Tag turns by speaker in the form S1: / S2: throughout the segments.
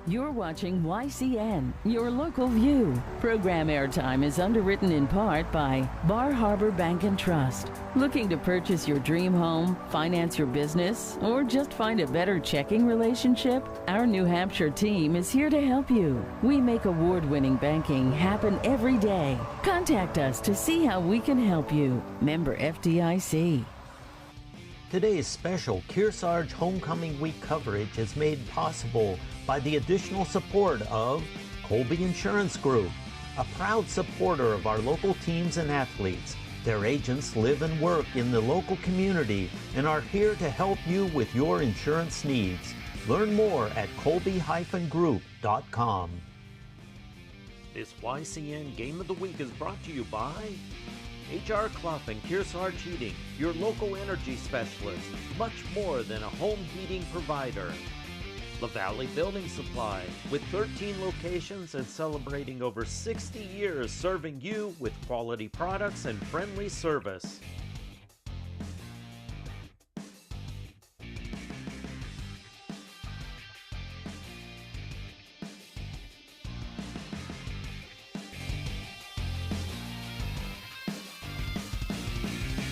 S1: You're watching YCN, your local view. Program airtime is underwritten in part by Bar Harbor Bank and Trust. Looking to purchase your dream home, finance your business, or just find a better checking relationship? Our New Hampshire team is here to help you. We make award-winning banking happen every day. Contact us to see how we can help you. Member FDIC.
S2: Today's special Kearsarge Homecoming Week coverage is made possible by the additional support of Colby Insurance Group, a proud supporter of our local teams and athletes. Their agents live and work in the local community and are here to help you with your insurance needs. Learn more at colby-group.com. This YCN Game of the Week is brought to you by H.R. Clough and Kearsarge Heating, your local energy specialist, much more than a home heating provider. La Valley Building Supply, with 13 locations and celebrating over 60 years serving you with quality products and friendly service.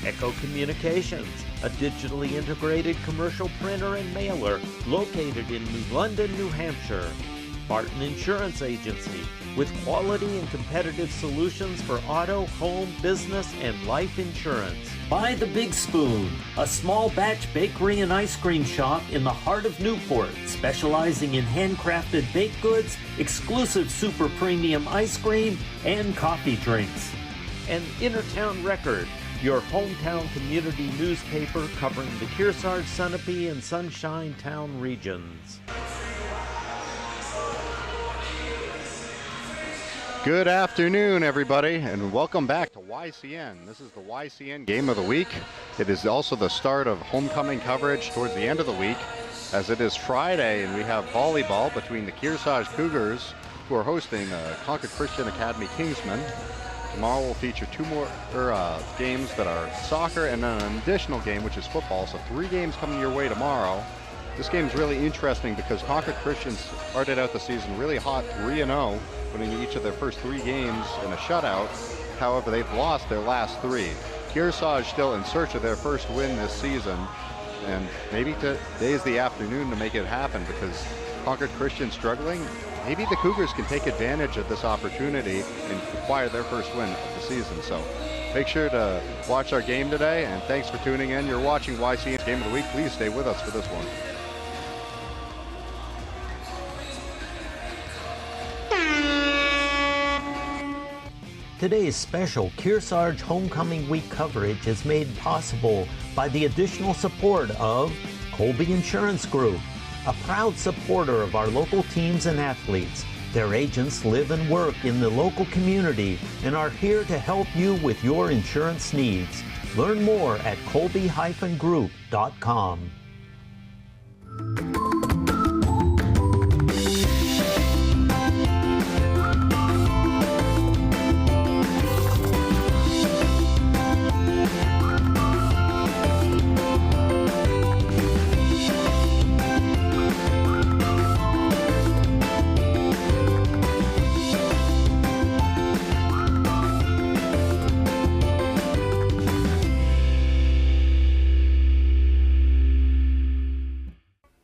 S2: Echo Communications, a digitally integrated commercial printer and mailer located in New London, New Hampshire. Barton Insurance Agency, with quality and competitive solutions for auto, home, business, and life insurance. By the Big Spoon, a small batch bakery and ice cream shop in the heart of Newport, specializing in handcrafted baked goods, exclusive super premium ice cream, and coffee drinks. And Innertown Record, your hometown community newspaper covering the Kearsarge, Sunapee, and Sunshine Town regions.
S3: Good afternoon, everybody, and welcome back to YCN. This is the YCN Game of the Week. It is also the start of homecoming coverage towards the end of the week, as it is Friday and we have volleyball between the Kearsarge Cougars, who are hosting Concord Christian Academy Kingsmen. Tomorrow will feature two more games that are soccer and then an additional game, which is football. So 3 games coming your way tomorrow. This game is really interesting because Concord Christian started out the season really hot, 3-0, winning each of their first 3 games in a shutout. However, they've lost their last 3. Kearsarge still in search of their first win this season, and maybe today's the afternoon to make it happen because Concord Christian struggling. Maybe the Cougars can take advantage of this opportunity and acquire their first win of the season. So make sure to watch our game today, and thanks for tuning in. You're watching YCN's Game of the Week. Please stay with us for this one.
S2: Today's special Kearsarge Homecoming Week coverage is made possible by the additional support of Colby Insurance Group, a proud supporter of our local teams and athletes. Their agents live and work in the local community and are here to help you with your insurance needs. Learn more at colby-group.com.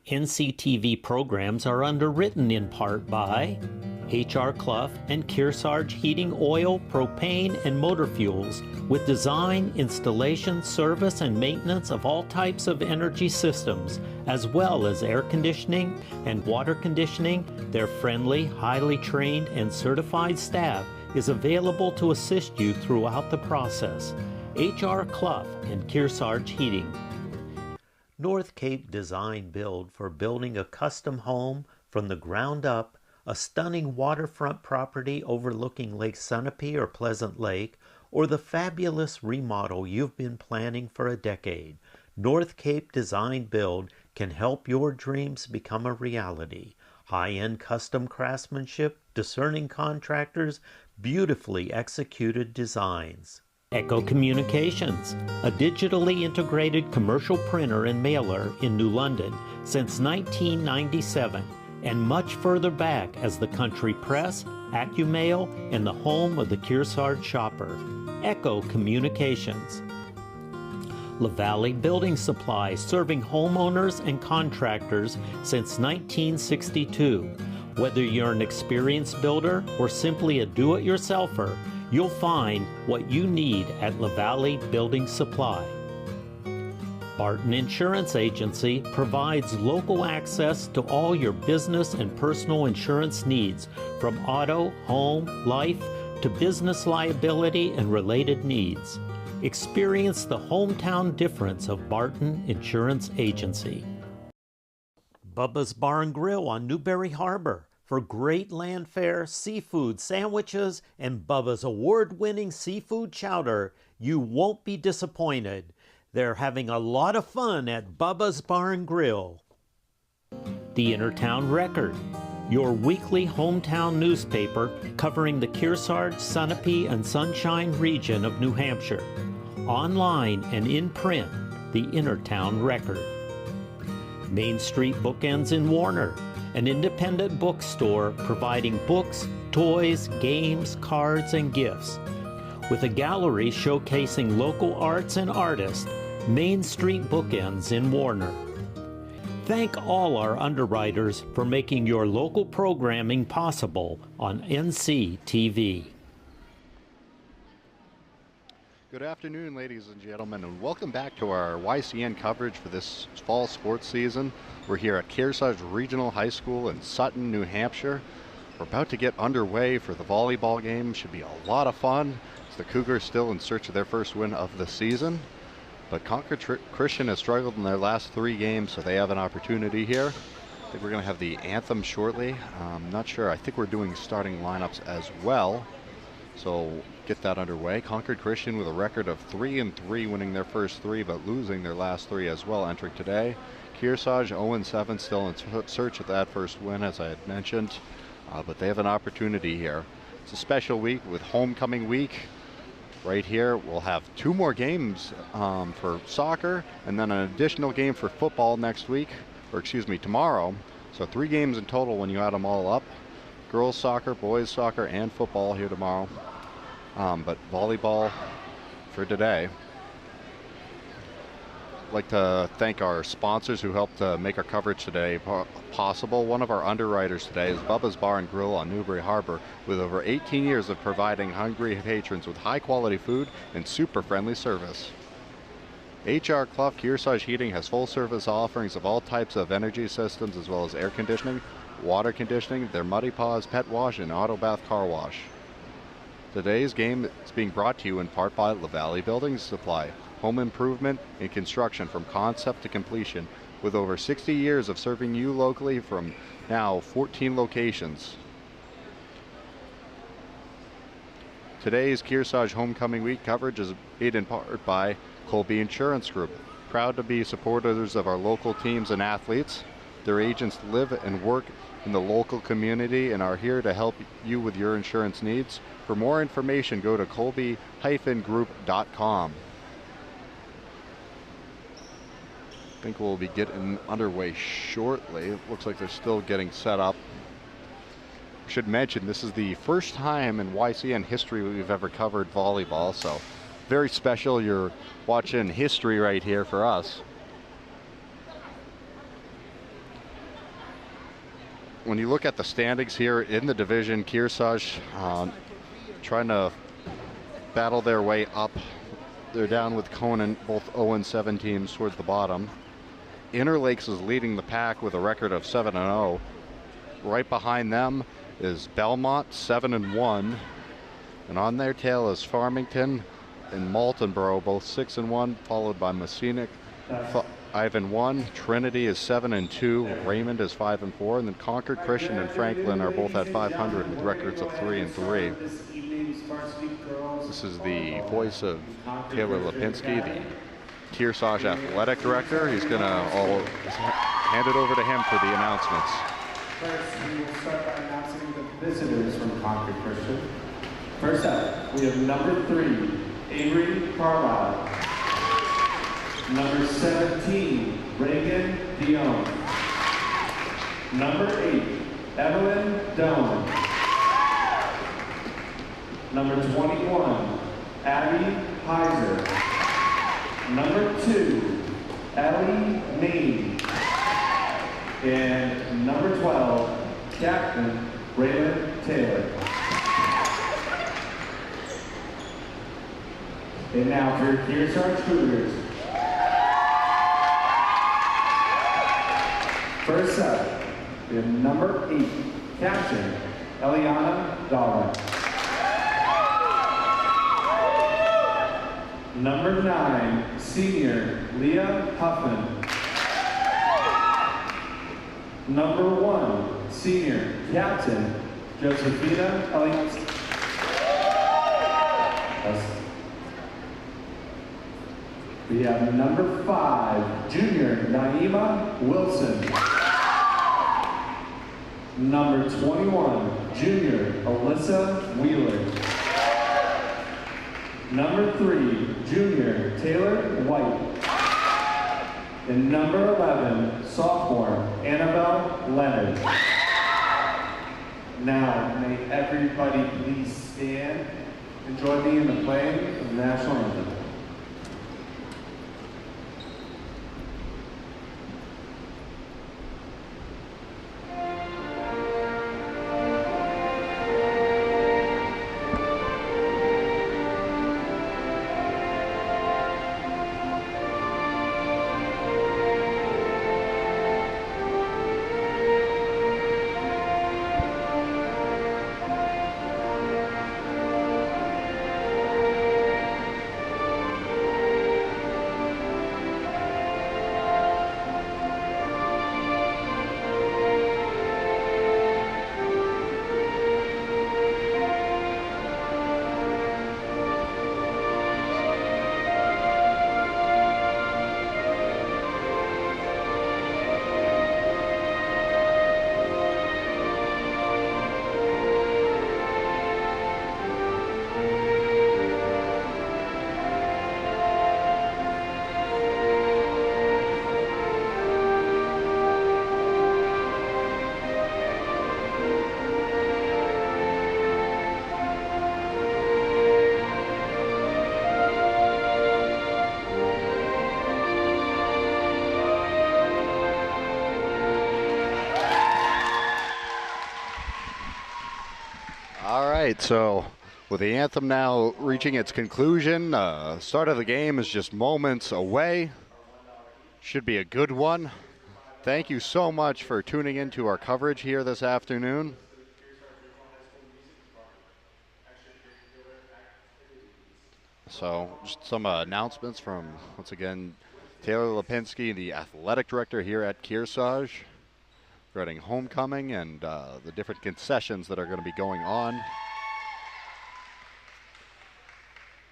S4: NCTV programs are underwritten in part by H.R. Clough and Kearsarge Heating Oil, Propane, and Motor Fuels, with design, installation, service, and maintenance of all types of energy systems, as well as air conditioning and water conditioning. Their friendly, highly trained, and certified staff is available to assist you throughout the process. H.R. Clough and Kearsarge Heating.
S2: North Cape Design Build, for building a custom home from the ground up, a stunning waterfront property overlooking Lake Sunapee or Pleasant Lake, or the fabulous remodel you've been planning for a decade. North Cape Design Build can help your dreams become a reality. High-end custom craftsmanship, discerning contractors, beautifully executed designs.
S4: Echo Communications, a digitally integrated commercial printer and mailer in New London since 1997. and much further back as the Country Press, AccuMail, and the home of the Kearsarge shopper, Echo Communications. LaValle Building Supply, serving homeowners and contractors since 1962. Whether you're an experienced builder or simply a do-it-yourselfer, you'll find what you need at LaValle Building Supply. Barton Insurance Agency provides local access to all your business and personal insurance needs, from auto, home, life, to business liability and related needs. Experience the hometown difference of Barton Insurance Agency. Bubba's Bar and Grill on Newberry Harbor for great land fare, seafood, sandwiches, and Bubba's award-winning seafood chowder. You won't be disappointed. They're having a lot of fun at Bubba's Bar and Grill. The Intertown Record, your weekly hometown newspaper covering the Kearsarge, Sunapee, and Sunshine region of New Hampshire. Online and in print, the Intertown Record. Main Street Bookends in Warner, an independent bookstore providing books, toys, games, cards, and gifts. With a gallery showcasing local arts and artists, Main Street Bookends in Warner. Thank all our underwriters for making your local programming possible on NCTV.
S3: Good afternoon, ladies and gentlemen, and welcome back to our YCN coverage for this fall sports season. We're here at Kearsarge Regional High School in Sutton, New Hampshire. We're about to get underway for the volleyball game. Should be a lot of fun as the Cougars still in search of their first win of the season. But Concord Christian has struggled in their last 3 games, so they have an opportunity here. I think we're going to have the anthem shortly. I'm not sure. I think we're doing starting lineups as well. So get that underway. Concord Christian with a record of 3-3, winning their first 3 but losing their last 3 as well entering today. Kearsarge 0-7, still in search of that first win, as I had mentioned, but they have an opportunity here. It's a special week with homecoming week. Right here we'll have 2 more games for soccer and then an additional game for football next week, or excuse me, tomorrow. So 3 games in total when you add them all up. Girls soccer, boys soccer, and football here tomorrow. But volleyball for today. I'd like to thank our sponsors who helped make our coverage today possible. One of our underwriters today is Bubba's Bar and Grill on Newberry Harbor, with over 18 years of providing hungry patrons with high quality food and super friendly service. HR Clough Kearsarge Heating has full service offerings of all types of energy systems, as well as air conditioning, water conditioning, their Muddy Paws pet wash, and auto bath car wash. Today's game is being brought to you in part by LaValle Building Supply, home improvement and construction from concept to completion, with over 60 years of serving you locally from now 14 locations. Today's Kearsarge Homecoming Week coverage is made in part by Colby Insurance Group, proud to be supporters of our local teams and athletes. Their agents live and work in the local community and are here to help you with your insurance needs. For more information, go to colby-group.com. I think we'll be getting underway shortly. It looks like they're still getting set up. I should mention this is the first time in YCN history we've ever covered volleyball, so very special. You're watching history right here for us. When you look at the standings here in the division, Kearsarge trying to battle their way up. They're down with Conan, both 0-7 teams towards the bottom. Interlakes is leading the pack with a record of 7-0. Right behind them is Belmont, 7-1. And on their tail is Farmington and Maltonborough, both 6-1, followed by Messinic, 5-1. Trinity is 7-2. Raymond is 5-4. And then Concord Christian and Franklin are both at 500 with records of 3-3. This is the voice of Taylor Lipinski, the Kearsarge Athletic Director. He's going to hand it over to him for the announcements.
S5: First, we will start by announcing the visitors from Concord Christian. First up, we have number 3, Avery Carlisle. Number 17, Reagan Dion. Number 8, Evelyn Doan. Number 21, Abby Heiser. Number 2, Ellie Main. And number 12, Captain Raymond Taylor. And now for Kearsarge Cougars. First up, we have number 8, Captain Eliana Dalla. Number 9, Senior Leah Huffman. Number 1, Senior Captain Josephina Elliott. We have number 5, Junior Naima Wilson. Number 21, Junior Alyssa Wheeler. Number 3, Junior Taylor White. And number 11, Sophomore Annabelle Leonard. Now, may everybody please stand and join me in the playing of the National Anthem.
S3: So with the anthem now reaching its conclusion, start of the game is just moments away. Should be a good one. Thank you so much for tuning into our coverage here this afternoon. So just some announcements from, once again, Taylor Lipinski, the athletic director here at Kearsarge, regarding homecoming and the different concessions that are going to be going on.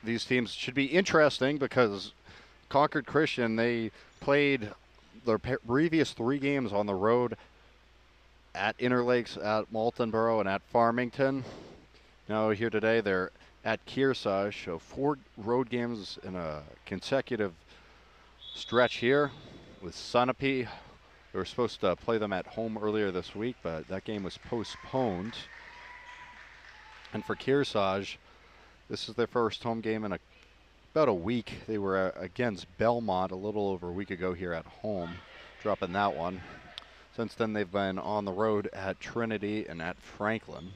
S3: These teams should be interesting because Concord Christian, they played their previous 3 games on the road at Interlakes, at Maltonborough, and at Farmington. Now here today they're at Kearsarge, so 4 road games in a consecutive stretch here with Sunapee. We were supposed to play them at home earlier this week, but that game was postponed. And for Kearsarge, this is their first home game in about a week. They were against Belmont a little over a week ago here at home, dropping that one. Since then, they've been on the road at Trinity and at Franklin.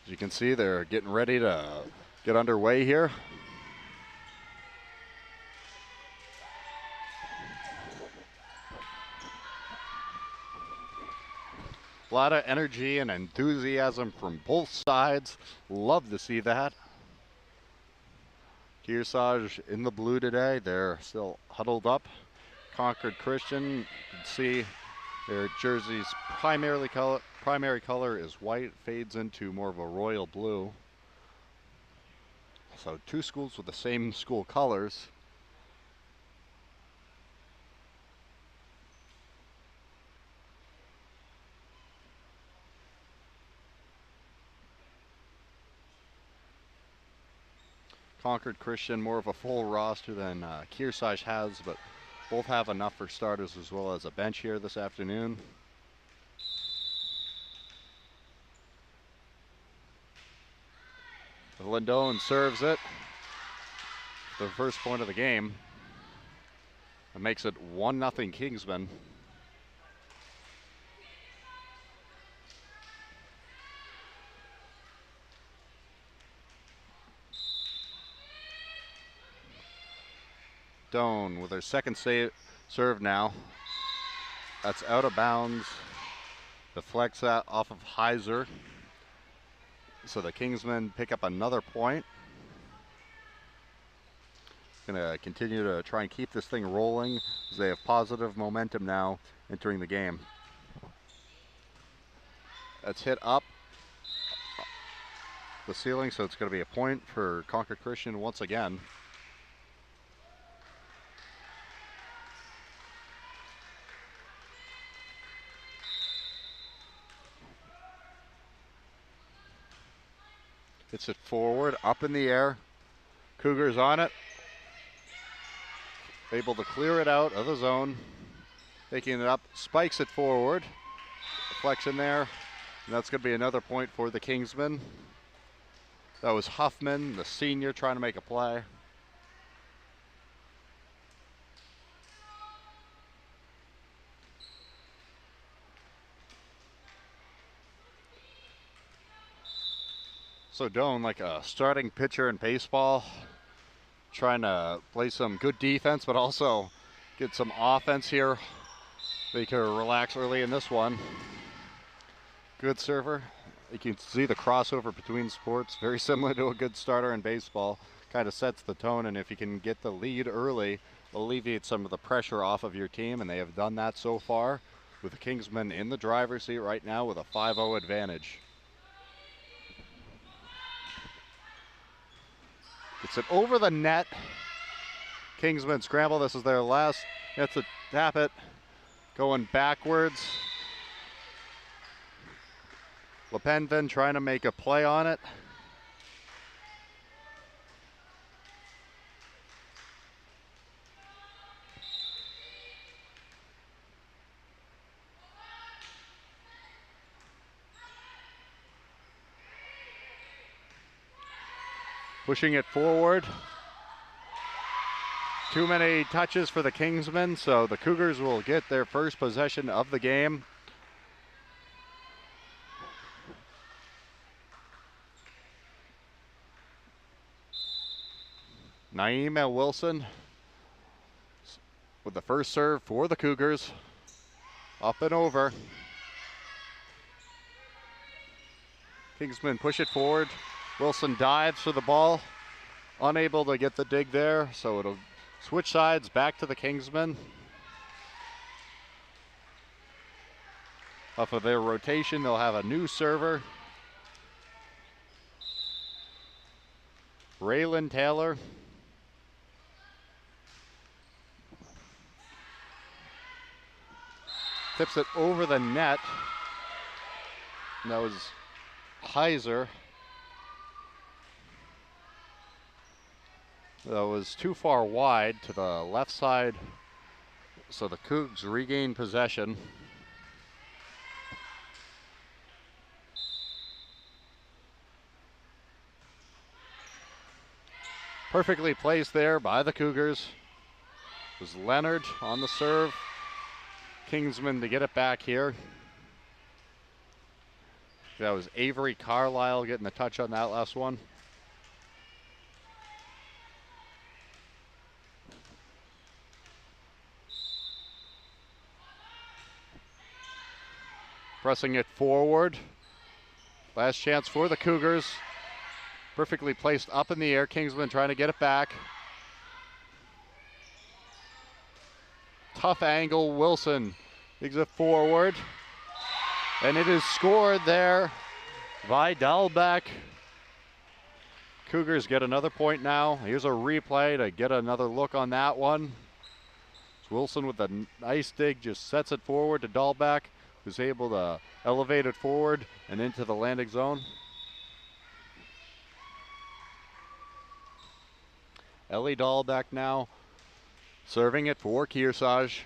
S3: As you can see, they're getting ready to get underway here. A lot of energy and enthusiasm from both sides. Love to see that. Kearsarge in the blue today. They're still huddled up. Concord Christian, you can see their jersey's primary color is white, fades into more of a royal blue. So 2 schools with the same school colors. Concord Christian more of a full roster than Kearsarge has, but both have enough for starters as well as a bench here this afternoon. Lindone serves it. The first point of the game. It makes it 1-0 Kingsmen. Doan with her second serve now. That's out of bounds. Deflects that off of Heiser. So the Kingsmen pick up another point. Gonna continue to try and keep this thing rolling as they have positive momentum now entering the game. That's hit up the ceiling, so it's gonna be a point for Concord Christian once again. Hits it forward, up in the air. Cougars on it. Able to clear it out of the zone. Taking it up, spikes it forward. Deflection there. And that's going to be another point for the Kingsmen. That was Huffman, the senior, trying to make a play. So Doan, like a starting pitcher in baseball, trying to play some good defense, but also get some offense here. They can relax early in this one. Good server. You can see the crossover between sports, very similar to a good starter in baseball. Kind of sets the tone, and if you can get the lead early, alleviate some of the pressure off of your team, and they have done that so far, with the Kingsmen in the driver's seat right now with a 5-0 advantage. Gets it over the net. Kingsmen scramble. This is their last. Gets to tap it. Going backwards. Lepenvin trying to make a play on it. Pushing it forward. Too many touches for the Kingsmen, so the Cougars will get their first possession of the game. Naima Wilson with the first serve for the Cougars. Up and over. Kingsmen push it forward. Wilson dives for the ball, unable to get the dig there, so it'll switch sides back to the Kingsmen. Off of their rotation, they'll have a new server. Raylan Taylor. Tips it over the net. And that was Heiser. That was too far wide to the left side, so the Cougs regain possession. Perfectly placed there by the Cougars. It was Leonard on the serve. Kingsman to get it back here. That was Avery Carlisle getting the touch on that last one. Pressing it forward. Last chance for the Cougars. Perfectly placed up in the air. Kingsman trying to get it back. Tough angle. Wilson digs it forward. And it is scored there by Dahlbeck. Cougars get another point now. Here's a replay to get another look on that one. Wilson with a nice dig just sets it forward to Dahlbeck, who's able to elevate it forward and into the landing zone. Ellie Dahlbeck now serving it for Kearsarge.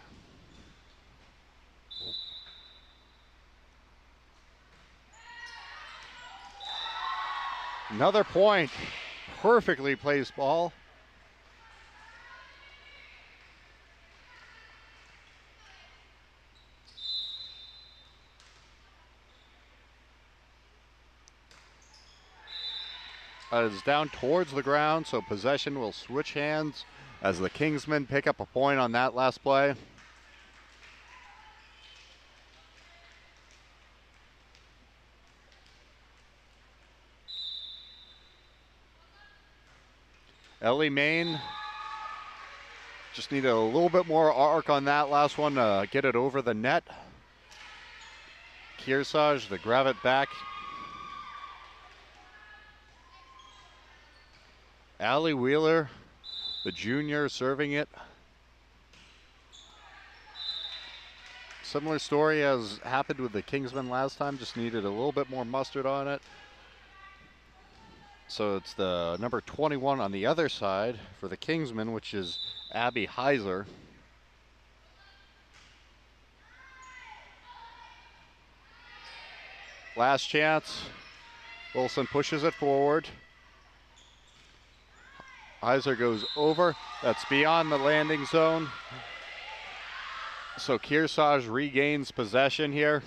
S3: Another point. Perfectly placed ball. Is down towards the ground, so possession will switch hands as the Kingsmen pick up a point on that last play. Ellie Main just needed a little bit more arc on that last one to get it over the net. Kearsarge to grab it back. Allie Wheeler, the junior, serving it. Similar story as happened with the Kingsmen last time, just needed a little bit more mustard on it. So it's the number 21 on the other side for the Kingsmen, which is Abby Heiser. Last chance. Wilson pushes it forward. Heiser goes over. That's beyond the landing zone. So Kearsarge regains possession here.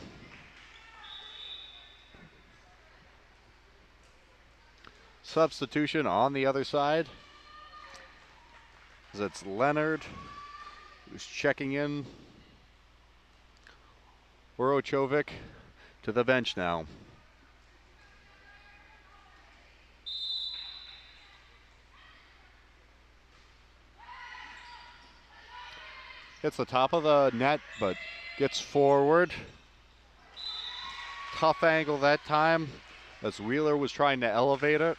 S3: Substitution on the other side. As it's Leonard who's checking in. Worochovic to the bench now. Hits the top of the net, but gets forward. Tough angle that time as Wheeler was trying to elevate it.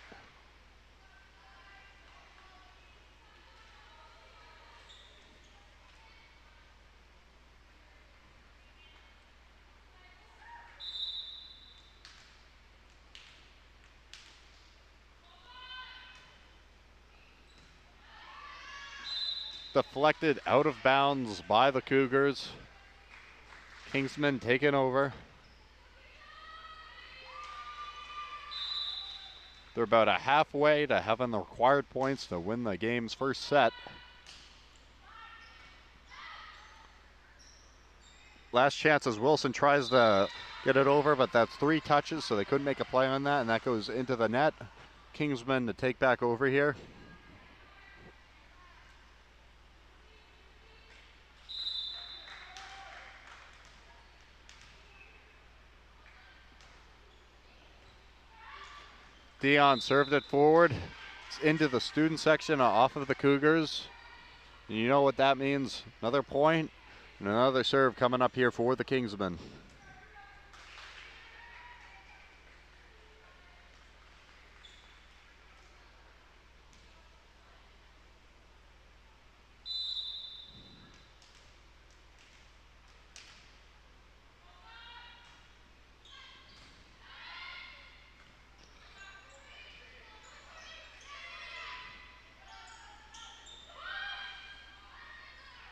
S3: Deflected out of bounds by the Cougars. Kingsmen taking over. They're about a halfway to having the required points to win the game's first set. Last chance as Wilson tries to get it over, but that's 3 touches, so they couldn't make a play on that, and that goes into the net. Kingsmen to take back over here. Dion served it forward. It's into the student section off of the Cougars. And you know what that means. Another point and another serve coming up here for the Kingsmen.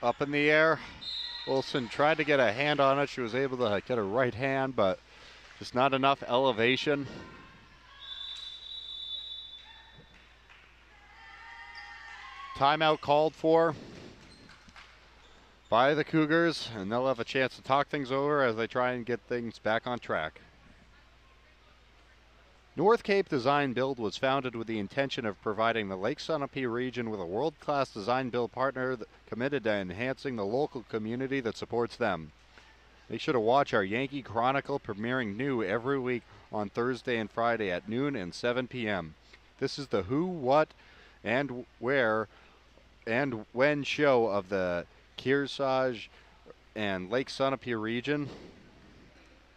S3: Up in the air. Wilson tried to get a hand on it. She was able to get a right hand, but just not enough elevation. Timeout called for by the Cougars, and they'll have a chance to talk things over as they try and get things back on track. North Cape Design Build was founded with the intention of providing the Lake Sunapee region with a world-class design build partner committed to enhancing the local community that supports them. Make sure to watch our Yankee Chronicle premiering new every week on Thursday and Friday at noon and 7 p.m. This is the who, what, and where, and when show of the Kearsarge and Lake Sunapee region.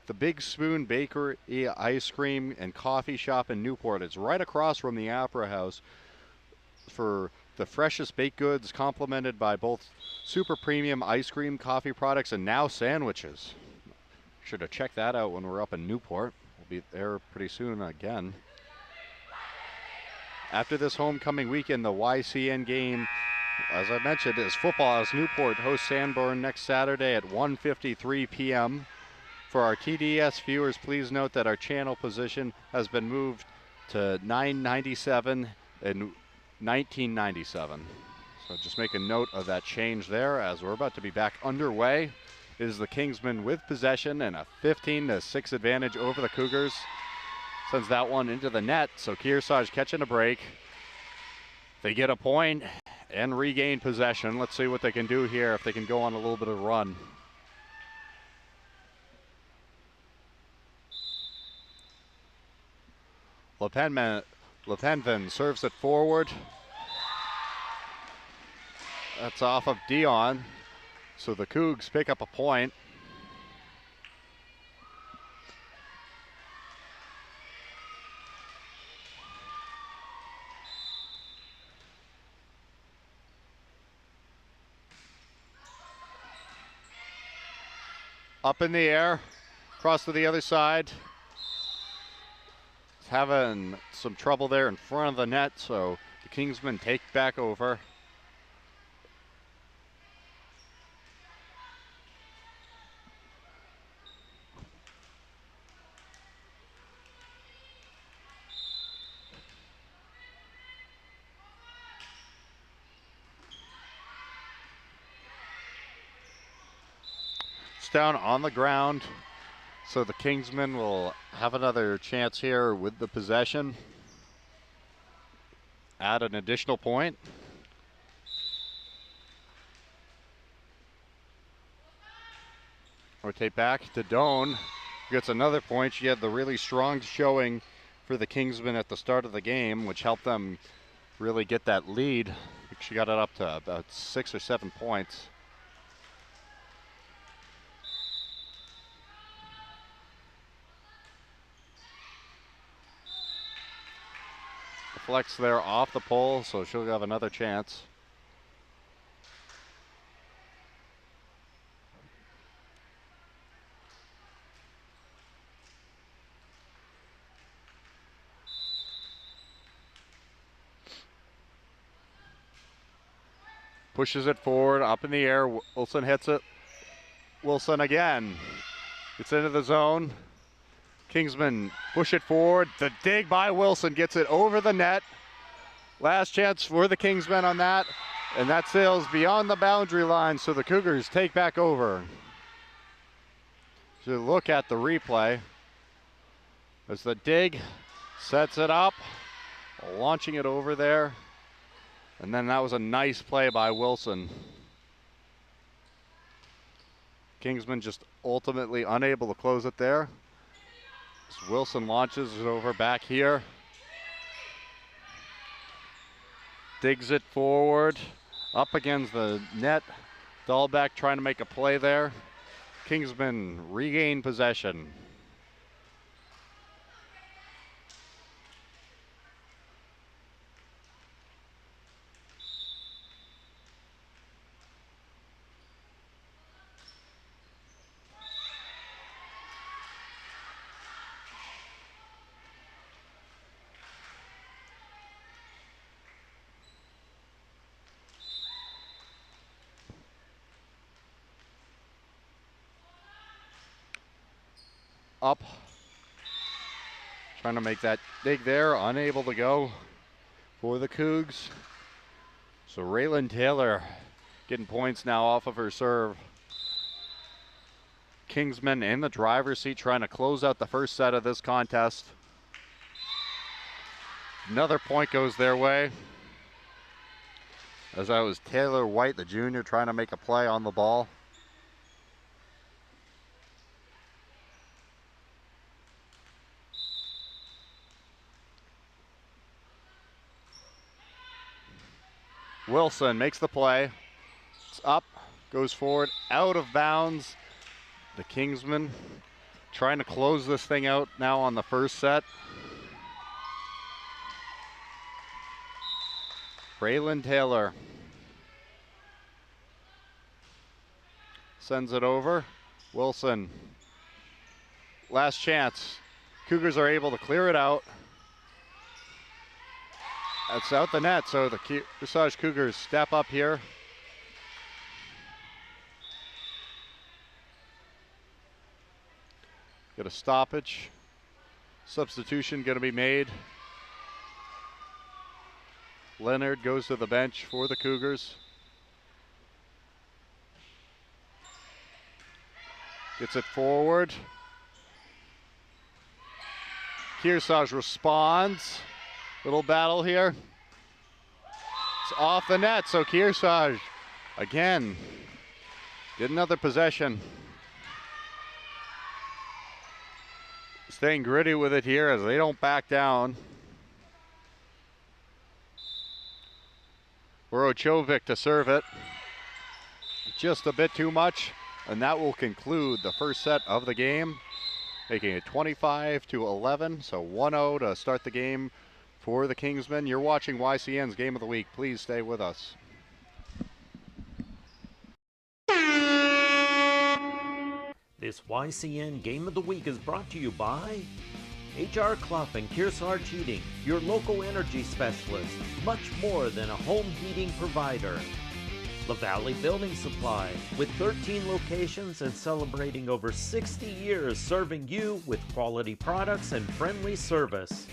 S3: The Big Spoon Bakery, Ice Cream, and Coffee Shop in Newport is right across from the Opera House for the freshest baked goods, complemented by both super premium ice cream, coffee products, and now sandwiches. Should have checked that out when we're up in Newport. We'll be there pretty soon again. after this homecoming weekend, the YCN game, as I mentioned, is football as Newport hosts Sanborn next Saturday at 1:53 p.m. For our TDS viewers, please note that our channel position has been moved to 997 and 1997. So just make a note of that change there as we're about to be back underway. It is the Kingsmen with possession and a 15-6 advantage over the Cougars. Sends that one into the net, so Kearsarge catching a break. They get a point and regain possession. Let's see what they can do here, if they can go on a little bit of a run. Lepenven serves it forward. That's off of Dion. So the Cougs pick up a point. Up in the air, across to the other side. Having some trouble there in front of the net, so the Kingsmen take back over. It's down on the ground. So the Kingsmen will have another chance here with the possession. Add an additional point. Rotate back to Doan. Gets another point. She had the really strong showing for the Kingsmen at the start of the game, which helped them really get that lead. I think she got it up to about 6 or 7 points. Flex there off the pole, so she'll have another chance. Pushes it forward, up in the air. Wilson hits it. Wilson again. Gets into the zone. Kingsmen push it forward. The dig by Wilson gets it over the net. Last chance for the Kingsmen on that. And that sails beyond the boundary line, so the Cougars take back over. So look at the replay. As the dig sets it up, launching it over there. And then that was a nice play by Wilson. Kingsmen just ultimately unable to close it there. Wilson launches it over back here. Digs it forward, up against the net. Dahlbeck trying to make a play there. Kingsmen regain possession. Up, trying to make that dig there, unable to go for the Cougs. So Raylan Taylor getting points now off of her serve. Kingsmen in the driver's seat trying to close out the first set of this contest. Another point goes their way. As that was Taylor White, the junior, trying to make a play on the ball. Wilson makes the play. It's up, goes forward, out of bounds. The Kingsmen trying to close this thing out now on the first set. Raylan Taylor sends it over. Wilson, last chance. Cougars are able to clear it out. That's out the net, so the Kearsarge Cougars step up here. Get a stoppage. Substitution going to be made. Leonard goes to the bench for the Cougars. Gets it forward. Kearsarge responds. Little battle here. It's off the net, so Kearsarge again get another possession. Staying gritty with it here as they don't back down. Vorochovic to serve it. Just a bit too much, and that will conclude the first set of the game, making it 25-11, so 1-0 to start the game for the Kingsmen. You're watching YCN's Game of the Week. Please stay with us.
S2: This YCN Game of the Week is brought to you by HR Clough and Kearsarge Heating, your local energy specialist, much more than a home heating provider. La Valley Building Supply, with 13 locations and celebrating over 60 years serving you with quality products and friendly service.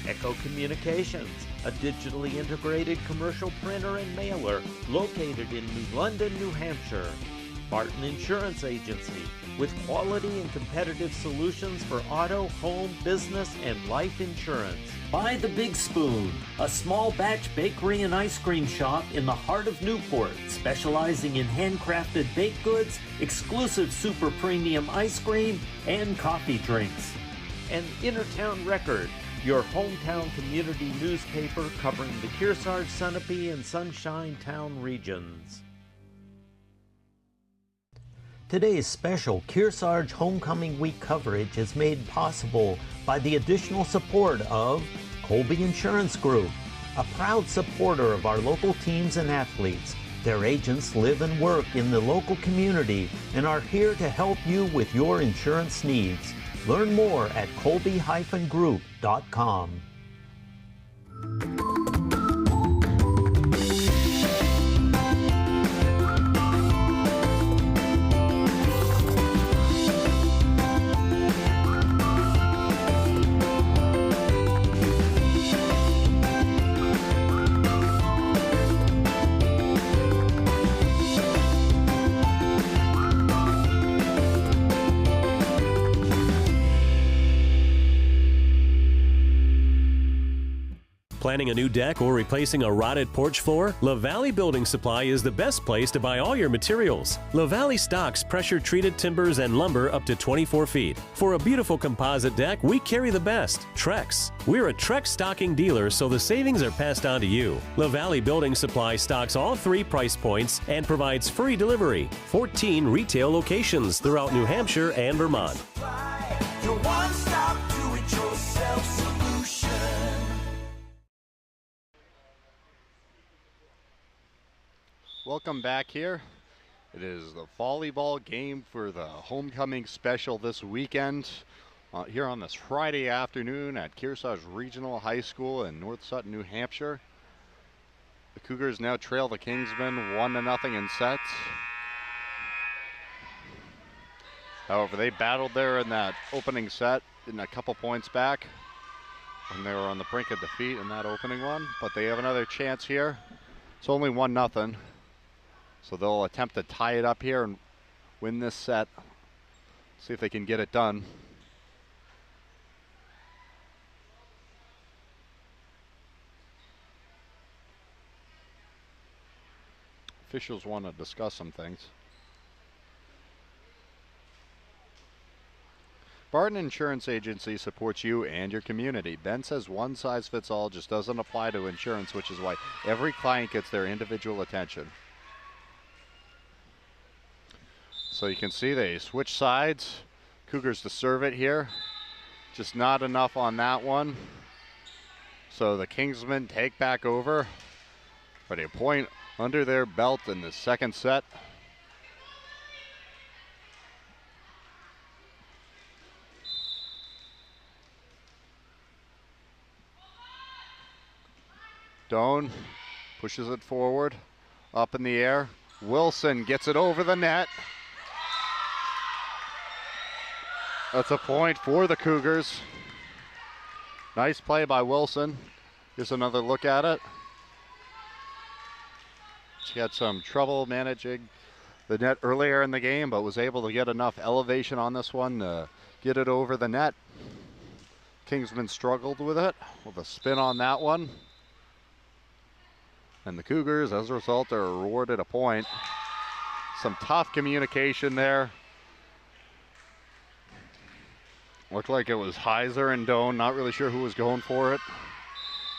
S2: Echo Communications, a digitally integrated commercial printer and mailer located in New London, New Hampshire. Barton Insurance Agency, with quality and competitive solutions for auto, home, business, and life insurance.
S4: By the Big Spoon, a small batch bakery and ice cream shop in the heart of Newport, specializing in handcrafted baked goods, exclusive super premium ice cream, and coffee drinks.
S2: And Innertown Record, your hometown community newspaper covering the Kearsarge, Sunapee, and Sunshine Town regions.
S4: Today's special Kearsarge Homecoming Week coverage is made possible by the additional support of Colby Insurance Group, a proud supporter of our local teams and athletes. Their agents live and work in the local community and are here to help you with your insurance needs. Learn more at colby-group.com.
S6: Planning a new deck or replacing a rotted porch floor? La Valley Building Supply is the best place to buy all your materials. La Valley stocks pressure-treated timbers and lumber up to 24 feet. For a beautiful composite deck, we carry the best, Trex. We're a Trex stocking dealer, so the savings are passed on to you. La Valley Building Supply stocks all 3 price points and provides free delivery. 14 retail locations throughout New Hampshire and Vermont.
S7: Your one-stop do-it-yourself solution.
S3: Welcome back here. It is the volleyball game for the homecoming special this weekend here on this Friday afternoon at Kearsarge Regional High School in North Sutton, New Hampshire. The Cougars now trail the Kingsmen 1-0 in sets. However, they battled there in that opening set in a couple points back when they were on the brink of defeat in that opening one, but they have another chance here. It's only 1-0. So they'll attempt to tie it up here and win this set. See if they can get it done. Officials want to discuss some things. Barton Insurance Agency supports you and your community. Ben says one size fits all just doesn't apply to insurance, which is why every client gets their individual attention. So you can see they switch sides. Cougars to serve it here. Just not enough on that one. So the Kingsmen take back over. Ready a point under their belt in the second set. Doan pushes it forward, up in the air. Wilson gets it over the net. That's a point for the Cougars. Nice play by Wilson. Here's another look at it. She had some trouble managing the net earlier in the game, but was able to get enough elevation on this one to get it over the net. Kingsman struggled with it, with a spin on that one. And the Cougars, as a result, are awarded a point. Some tough communication there. Looked like it was Heiser and Doan, not really sure who was going for it.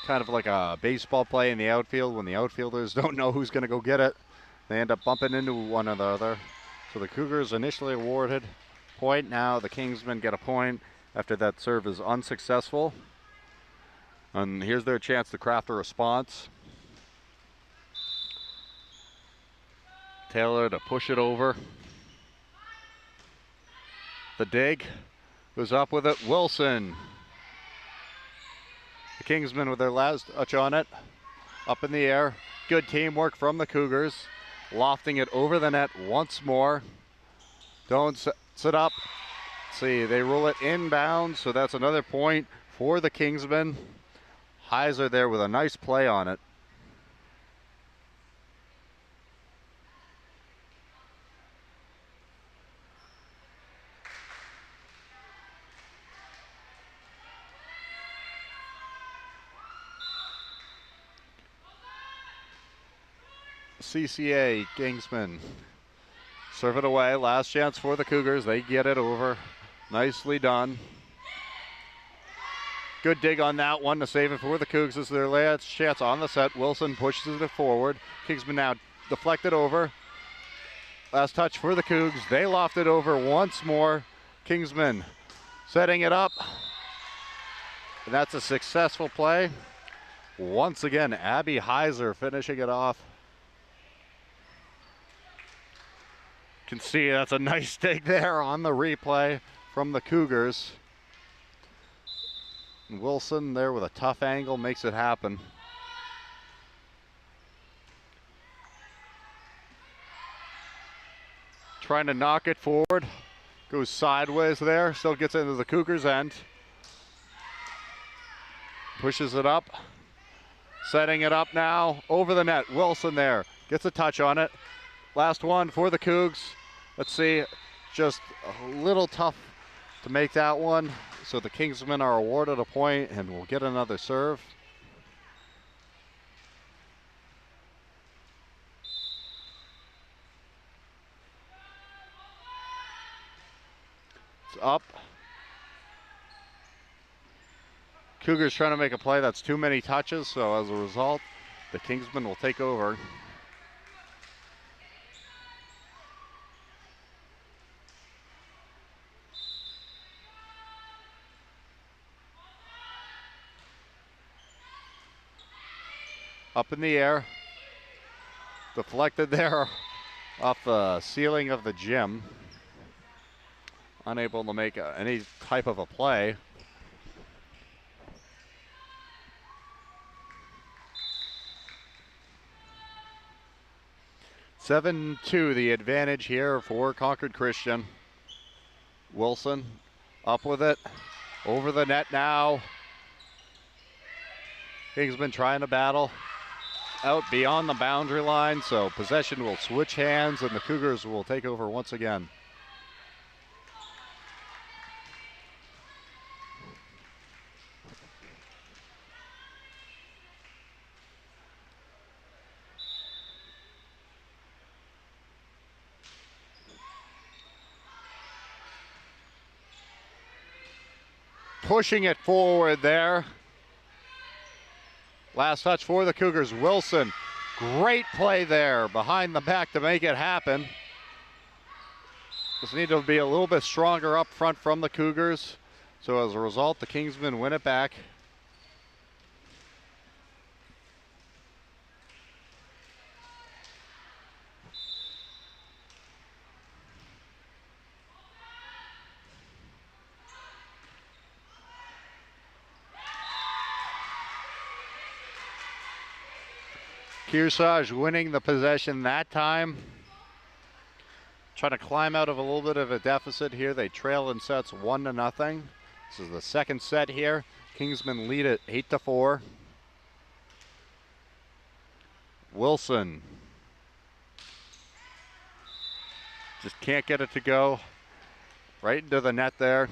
S3: Kind of like a baseball play in the outfield when the outfielders don't know who's going to go get it. They end up bumping into one another. So the Cougars initially awarded a point. Now the Kingsmen get a point after that serve is unsuccessful. And here's their chance to craft a response. Taylor to push it over. The dig goes up with it. Wilson. The Kingsmen with their last touch on it. Up in the air. Good teamwork from the Cougars. Lofting it over the net once more. Don't sit up. See, they roll it inbounds, so that's another point for the Kingsmen. Heiser there with a nice play on it. CCA, Kingsmen. Serve it away. Last chance for the Cougars. They get it over. Nicely done. Good dig on that one to save it for the Cougs. This is their last chance on the set. Wilson pushes it forward. Kingsmen now deflected over. Last touch for the Cougs. They loft it over once more. Kingsmen setting it up. And that's a successful play. Once again, Abby Heiser finishing it off. Can see that's a nice dig there on the replay from the Cougars. And Wilson there with a tough angle makes it happen. Trying to knock it forward. Goes sideways there. Still gets into the Cougars' end. Pushes it up. Setting it up now. Over the net. Wilson there. Gets a touch on it. Last one for the Cougs. Let's see, just a little tough to make that one. So the Kingsmen are awarded a point and will get another serve. It's up. Cougars trying to make a play that's too many touches, so as a result, the Kingsmen will take over. Up in the air, deflected there off the ceiling of the gym. Unable to make any type of a play. (7-2) the advantage here for Concord Christian. Wilson up with it, over the net now. Kingsman trying to battle. Out beyond the boundary line, so possession will switch hands and the Cougars will take over once again. Pushing it forward there. Last touch for the Cougars, Wilson. Great play there behind the back to make it happen. Just need to be a little bit stronger up front from the Cougars. So as a result, the Kingsmen win it back. Kearsarge winning the possession that time. Trying to climb out of a little bit of a deficit here. They trail in sets 1-0. This is the second set here. Kingsmen lead it 8-4. Wilson just can't get it to go. Right into the net there.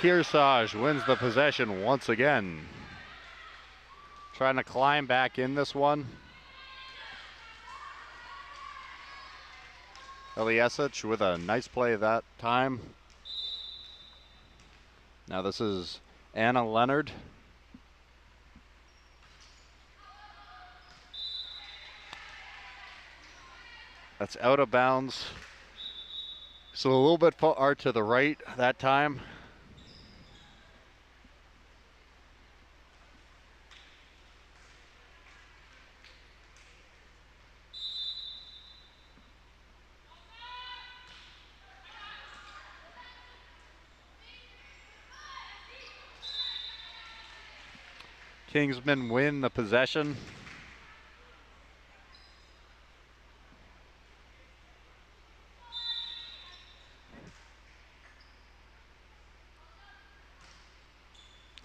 S3: Kearsarge wins the possession once again. Trying to climb back in this one. Eliasich with a nice play that time. Now this is Anna Leonard. That's out of bounds. So a little bit far to the right that time. Kingsmen win the possession.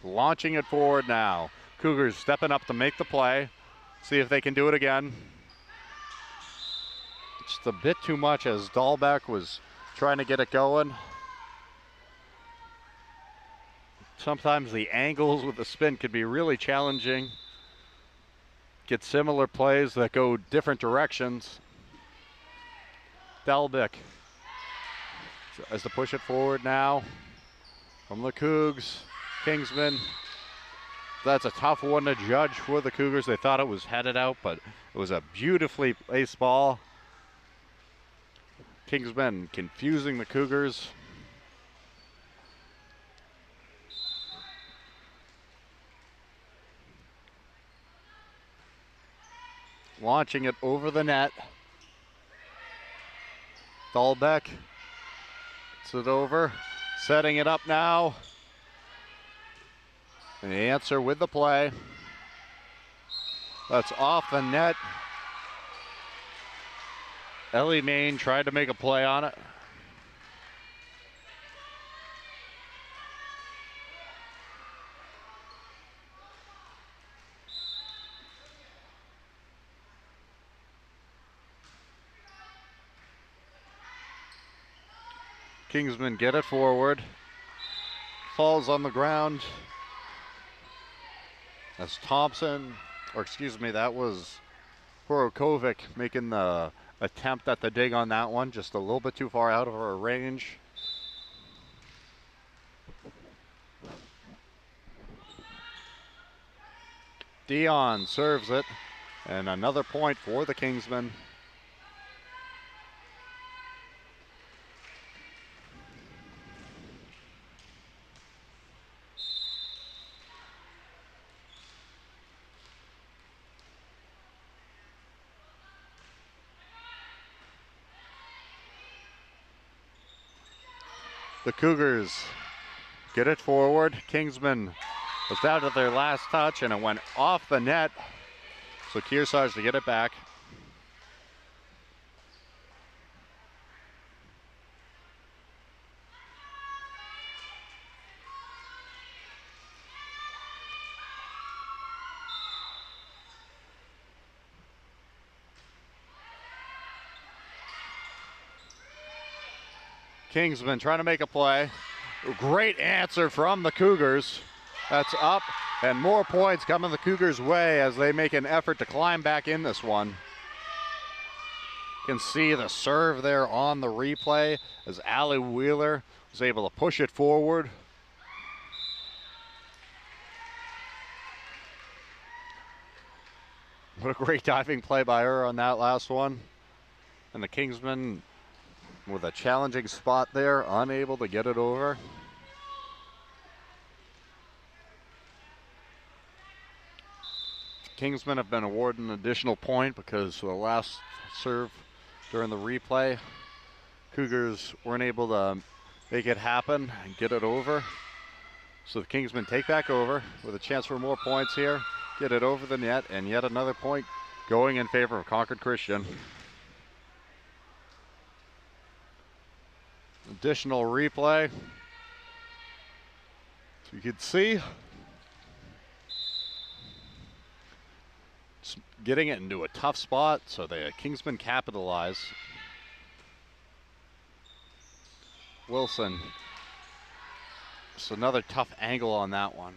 S3: Launching it forward now. Cougars stepping up to make the play. See if they can do it again. Just a bit too much as Dahlbeck was trying to get it going. Sometimes the angles with the spin could be really challenging. Get similar plays that go different directions. Dahlbeck tries to push it forward now from the Cougs. Kingsmen. That's a tough one to judge for the Cougars. They thought it was headed out, but it was a beautifully placed ball. Kingsmen confusing the Cougars. Launching it over the net. Dahlbeck gets it over. Setting it up now. And the answer with the play. That's off the net. Ellie Main tried to make a play on it. Kingsmen get it forward. Falls on the ground. As Thompson, or excuse me, that was Horokovic making the attempt at the dig on that one. Just a little bit too far out of her range. Dion serves it. And another point for the Kingsmen. The Cougars get it forward. Kingsmen was down to their last touch and it went off the net. So Kearsarge to get it back. Kingsman trying to make a play. Great answer from the Cougars. That's up, and more points coming the Cougars' way as they make an effort to climb back in this one. You can see the serve there on the replay as Allie Wheeler was able to push it forward. What a great diving play by her on that last one. And the Kingsmen with a challenging spot there, unable to get it over. Kingsmen have been awarded an additional point because the last serve during the replay, Cougars weren't able to make it happen and get it over. So the Kingsmen take back over with a chance for more points here, get it over the net, and yet another point going in favor of Concord Christian. Additional replay. So you can see just getting it into a tough spot, so the Kingsmen capitalize. Wilson, just another tough angle on that one.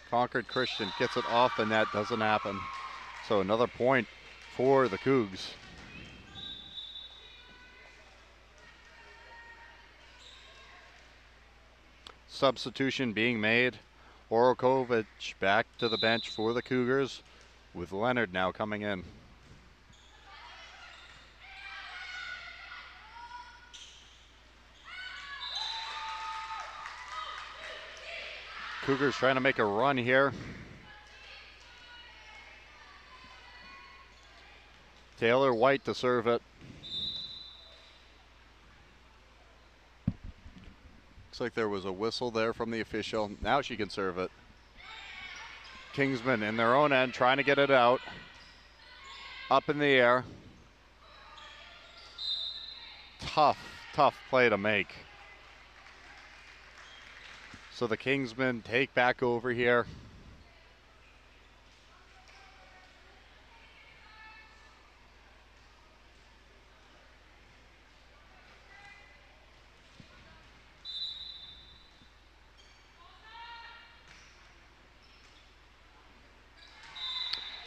S3: Concord Christian gets it off the net, doesn't happen. So another point for the Cougs. Substitution being made. Orokovic back to the bench for the Cougars, with Leonard now coming in. Cougars trying to make a run here. Taylor White to serve it. Looks like there was a whistle there from the official. Now she can serve it. Kingsmen in their own end trying to get it out. Up in the air. Tough play to make. So the Kingsmen take back over here.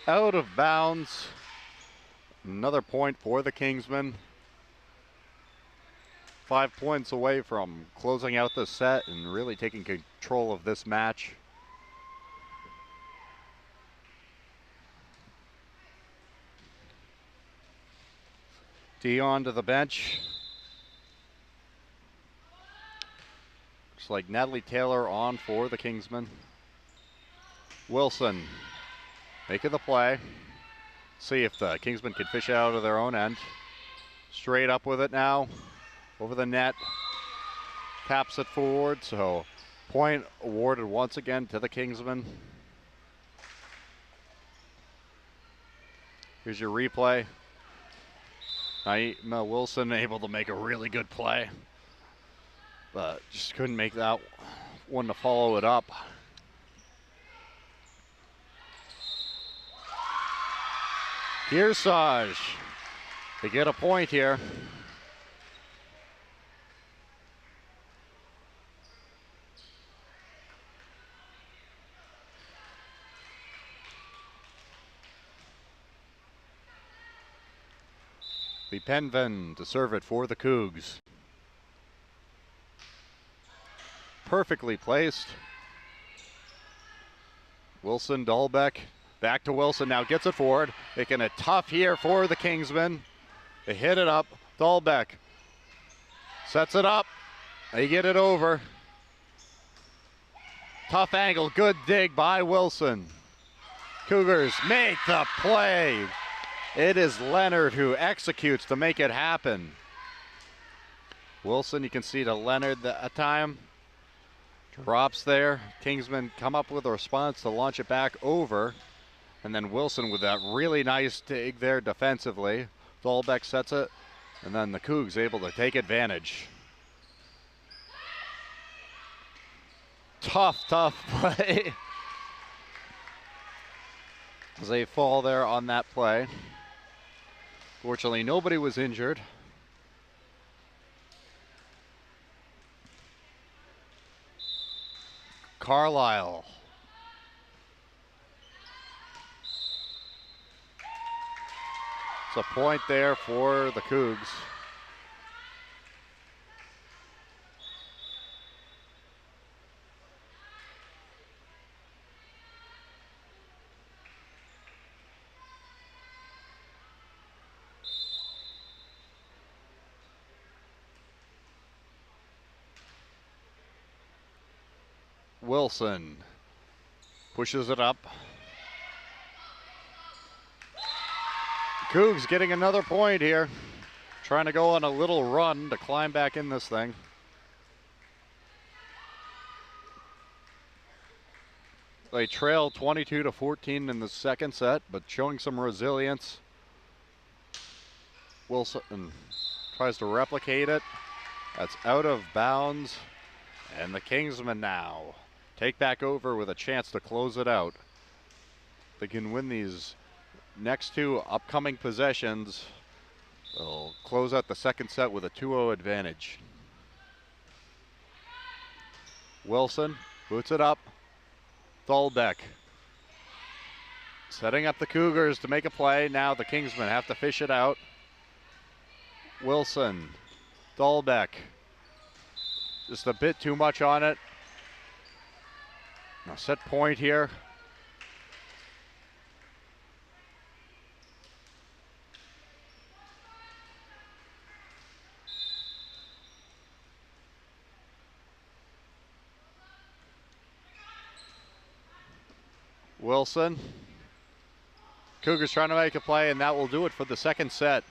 S3: Out of bounds. Another point for the Kingsmen. 5 points away from closing out the set and really taking control of this match. Dion to the bench. Looks like Natalie Taylor on for the Kingsmen. Wilson making the play. See if the Kingsmen can fish it out of their own end. Straight up with it now. Over the net, taps it forward, so point awarded once again to the Kingsmen. Here's your replay. Naima Wilson able to make a really good play, but just couldn't make that one to follow it up. Kearsarge, they get a point here. Penven to serve it for the Cougs. Perfectly placed. Wilson, Dahlbeck, back to Wilson, now gets it forward. Making it tough here for the Kingsmen. They hit it up. Dahlbeck sets it up. They get it over. Tough angle, good dig by Wilson. Cougars make the play. It is Leonard who executes to make it happen. Wilson, you can see to Leonard that time. Drops there. Kingsmen come up with a response to launch it back over. And then Wilson with that really nice dig there defensively. Dahlbeck sets it. And then the Cougs able to take advantage. Tough play. As they fall there on that play. Fortunately, nobody was injured. Carlisle. It's a point there for the Cougs. Wilson pushes it up. Cougs getting another point here. Trying to go on a little run to climb back in this thing. They trail 22-14 in the second set, but showing some resilience. Wilson tries to replicate it. That's out of bounds. And the Kingsmen now take back over with a chance to close it out. They can win these next two upcoming possessions. They'll close out the second set with a 2-0 advantage. Wilson boots it up. Tholbeck setting up the Cougars to make a play. Now the Kingsmen have to fish it out. Wilson, Tholbeck, just a bit too much on it. Now set point here. Wilson. Cougars trying to make a play, and that will do it for the second set.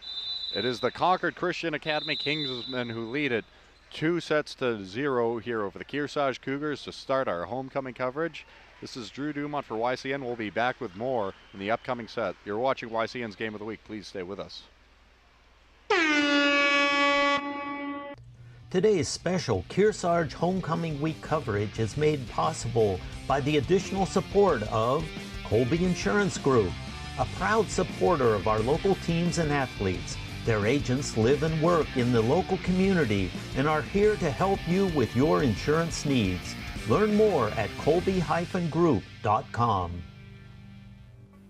S3: It is the Concord Christian Academy Kingsmen who lead it 2-0 here over the Kearsarge Cougars to start our homecoming coverage. This is Drew Dumont for YCN. We'll be back with more in the upcoming set. You're watching YCN's Game of the Week. Please stay with us.
S4: Today's special Kearsarge Homecoming Week coverage is made possible by the additional support of Colby Insurance Group, a proud supporter of our local teams and athletes. Their agents live and work in the local community and are here to help you with your insurance needs. Learn more at colby-group.com.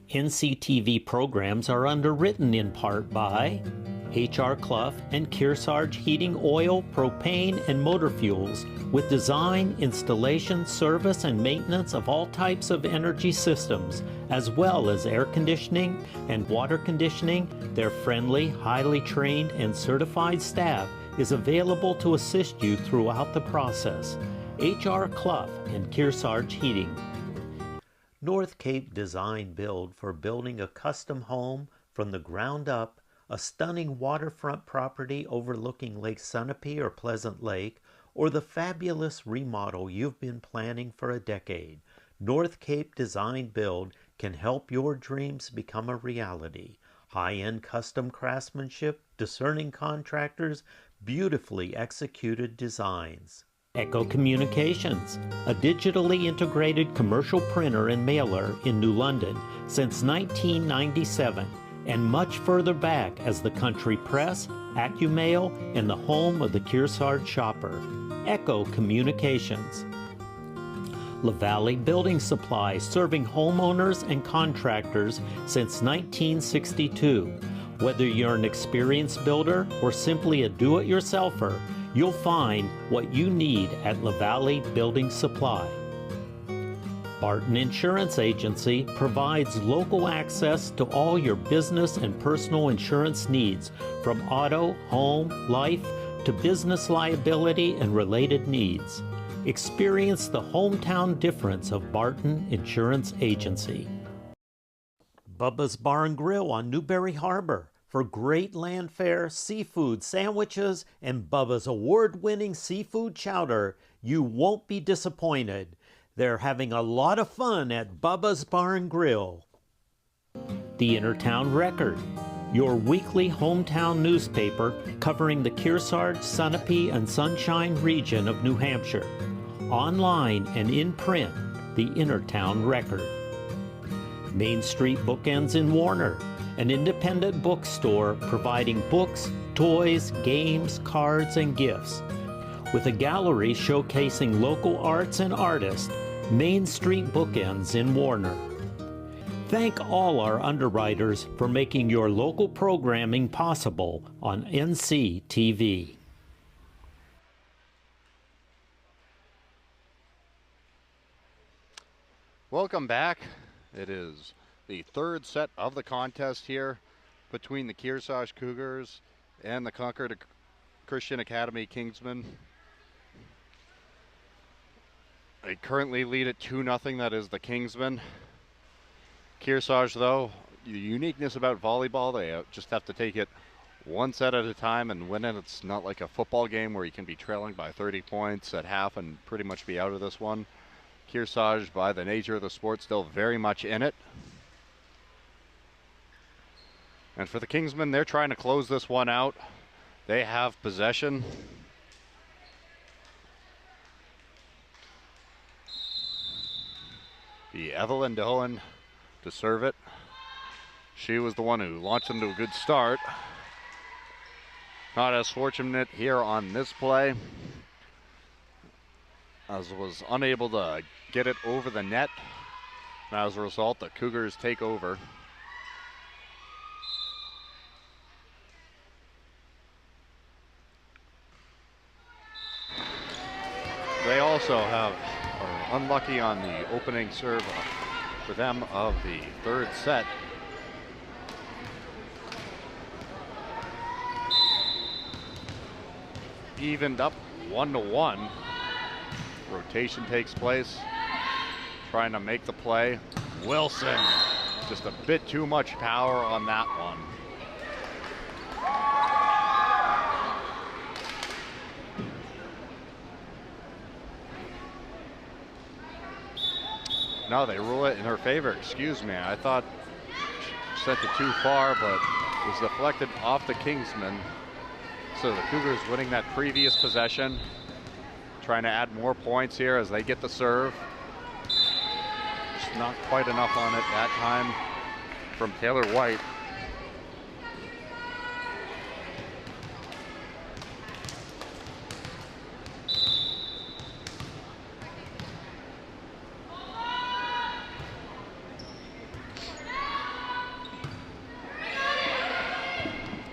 S4: NCTV programs are underwritten in part by H.R. Clough and Kearsarge Heating Oil, Propane, and Motor Fuels, with design, installation, service, and maintenance of all types of energy systems, as well as air conditioning and water conditioning. Their friendly, highly trained, and certified staff is available to assist you throughout the process. H.R. Clough and Kearsarge Heating. North Cape Design Build for building a custom home from the ground up, a stunning waterfront property overlooking Lake Sunapee or Pleasant Lake, or the fabulous remodel you've been planning for a decade. North Cape Design Build can help your dreams become a reality. High-end custom craftsmanship, discerning contractors, beautifully executed designs. Echo Communications, a digitally integrated commercial printer and mailer in New London since 1997. And much further back as the Country Press, AccuMail, and the home of the Kearsarge shopper. Echo Communications. LaValle Building Supply, serving homeowners and contractors since 1962. Whether you're an experienced builder or simply a do-it-yourselfer, you'll find what you need at LaValle Building Supply. Barton Insurance Agency provides local access to all your business and personal insurance needs, from auto, home, life, to business liability and related needs. Experience the hometown difference of Barton Insurance Agency. Bubba's Bar and Grill on Newberry Harbor for great land fare, seafood, sandwiches, and Bubba's award-winning seafood chowder. You won't be disappointed. They're having a lot of fun at Bubba's Bar and Grill. The Innertown Record, your weekly hometown newspaper covering the Kearsarge, Sunapee, and Sunshine region of New Hampshire. Online and in print, the Innertown Record. Main Street Bookends in Warner, an independent bookstore providing books, toys, games, cards, and gifts. With a gallery showcasing local arts and artists, Main Street Bookends in Warner. Thank all our underwriters for making your local programming possible on NCTV.
S3: Welcome back. It is the third set of the contest here between the Kearsarge Cougars and the Concord Christian Academy Kingsmen. They currently lead at 2-0. That is the Kingsmen. Kearsarge, though, the uniqueness about volleyball, they just have to take it one set at a time and win it. It's not like a football game where you can be trailing by 30 points at half and pretty much be out of this one. Kearsarge, by the nature of the sport, still very much in it. And for the Kingsmen, they're trying to close this one out. They have possession. The Evelyn Dolan to serve it. She was the one who launched them to a good start. Not as fortunate here on this play, as was unable to get it over the net. And as a result, the Cougars take over. They also are unlucky on the opening serve for them of the third set. Evened up 1-1. Rotation takes place. Trying to make the play. Wilson, just a bit too much power on that one. No, they rule it in her favor. Excuse me. I thought she sent it too far, but it was deflected off the Kingsmen. So the Cougars winning that previous possession. Trying to add more points here as they get the serve. Just not quite enough on it that time from Taylor White.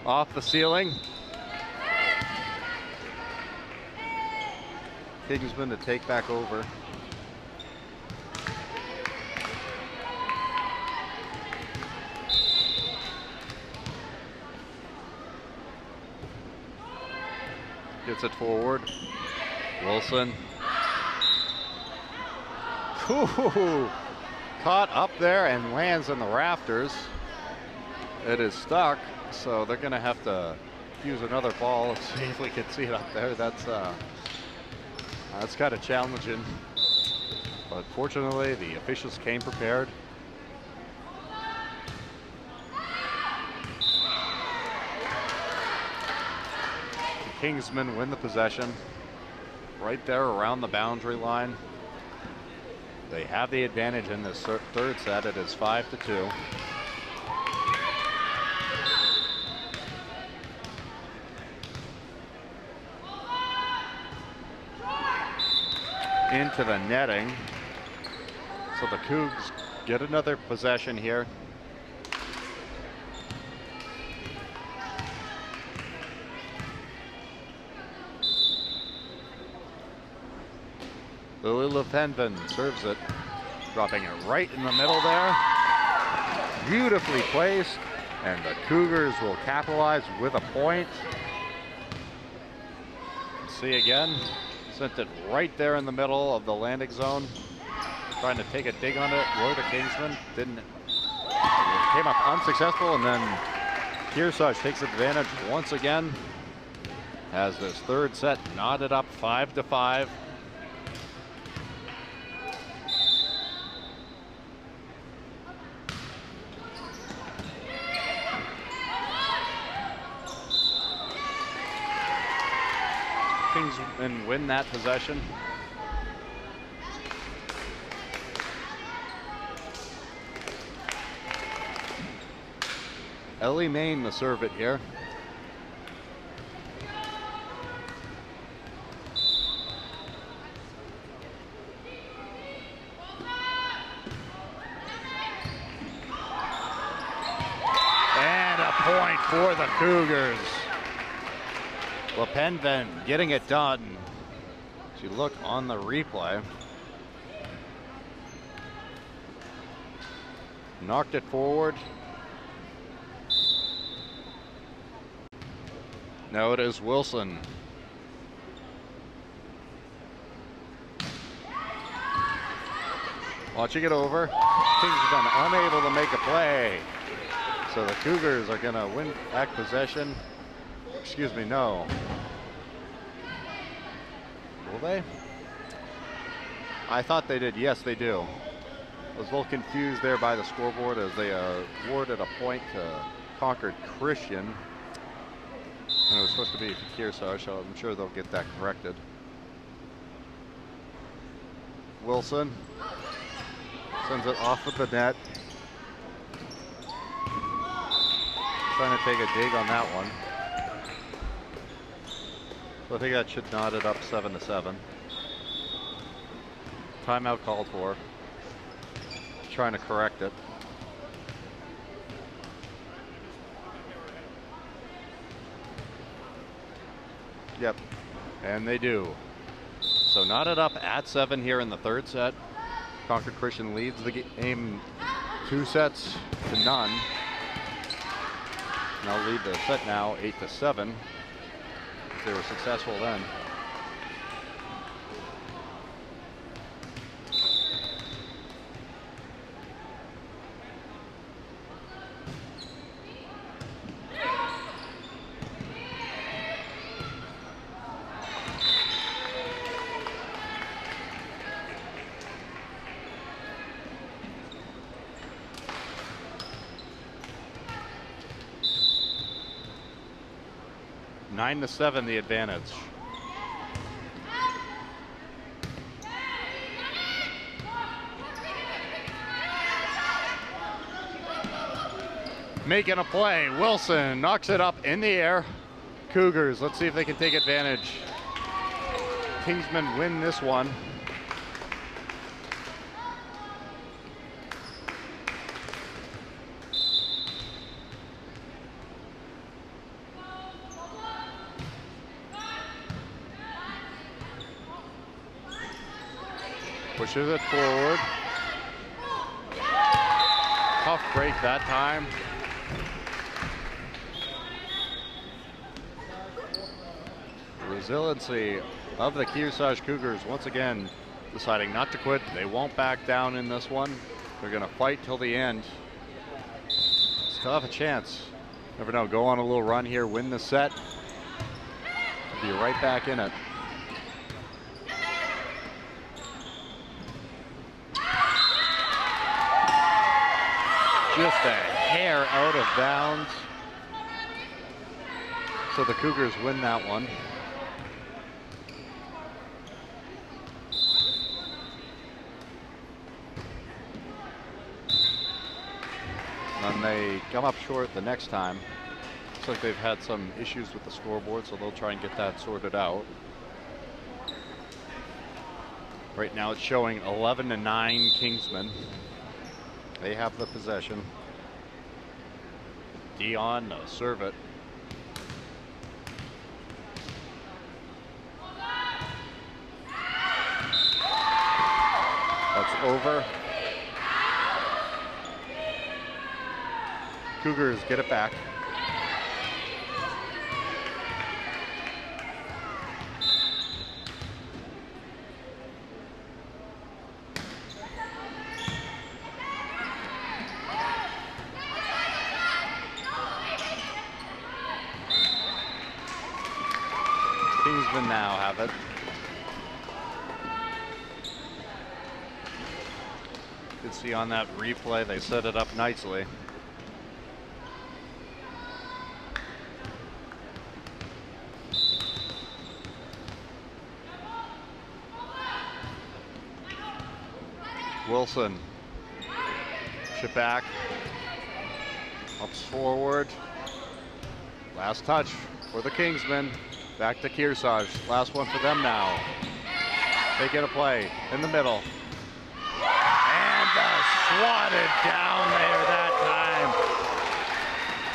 S3: Off the ceiling. Kingsman to take back over. Gets it forward. Wilson. Ooh, caught up there and lands in the rafters. It is stuck, so they're going to have to use another ball. Let's see if we can see it up there. That's kind of challenging, but fortunately the officials came prepared. The Kingsmen win the possession right there around the boundary line. They have the advantage in this third set. It is 5-2. Into the netting. So the Cougs get another possession here. Lily Penven serves it, dropping it right in the middle there. Beautifully placed, and the Cougars will capitalize with a point. See again. Sent it right there in the middle of the landing zone. Trying to take a dig on it. Were the Kingsmen. Didn't. Came up unsuccessful, and then Kearsarge takes advantage once again. Has this third set knotted up 5-5. Kingsmen win that possession. Ellie Main to serve it here. And a point for the Cougars. Penven getting it done. If you look on the replay, knocked it forward. Now it is Wilson. Watching it over. Kingsman unable to make a play. So the Cougars are going to win back possession. Excuse me, no. Will they? I thought they did. Yes, they do. I was a little confused there by the scoreboard as they awarded a point to Concord Christian. And it was supposed to be Kearsarge, so I'm sure they'll get that corrected. Wilson sends it off of the net. Trying to take a dig on that one. So I think that should knot it up 7-7. Timeout called for. Trying to correct it. Yep, and they do. So knotted up at 7 here in the third set. Concord Christian leads the game 2 sets to none. And they'll lead the set now 8-7. If they were successful then. Nine to 7, the advantage. Making a play. Wilson knocks it up in the air. Cougars, let's see if they can take advantage. Kingsmen win this one. Pushes it forward. Tough break that time. Resiliency of the Kearsarge Cougars once again deciding not to quit. They won't back down in this one. They're going to fight till the end. Still have a chance. Never know. Go on a little run here, win the set. Be right back in it. Just a hair out of bounds. So the Cougars win that one. And they come up short the next time. Looks like they've had some issues with the scoreboard, so they'll try and get that sorted out. Right now it's showing 11-9 Kingsmen. They have the possession. Dion serve it. That's over. Cougars get it back. Kingsmen now have it. You can see on that replay they set it up nicely. Wilson, push it back, ups forward, last touch for the Kingsmen, back to Kearsarge, last one for them now. They get a play in the middle, and swatted down there that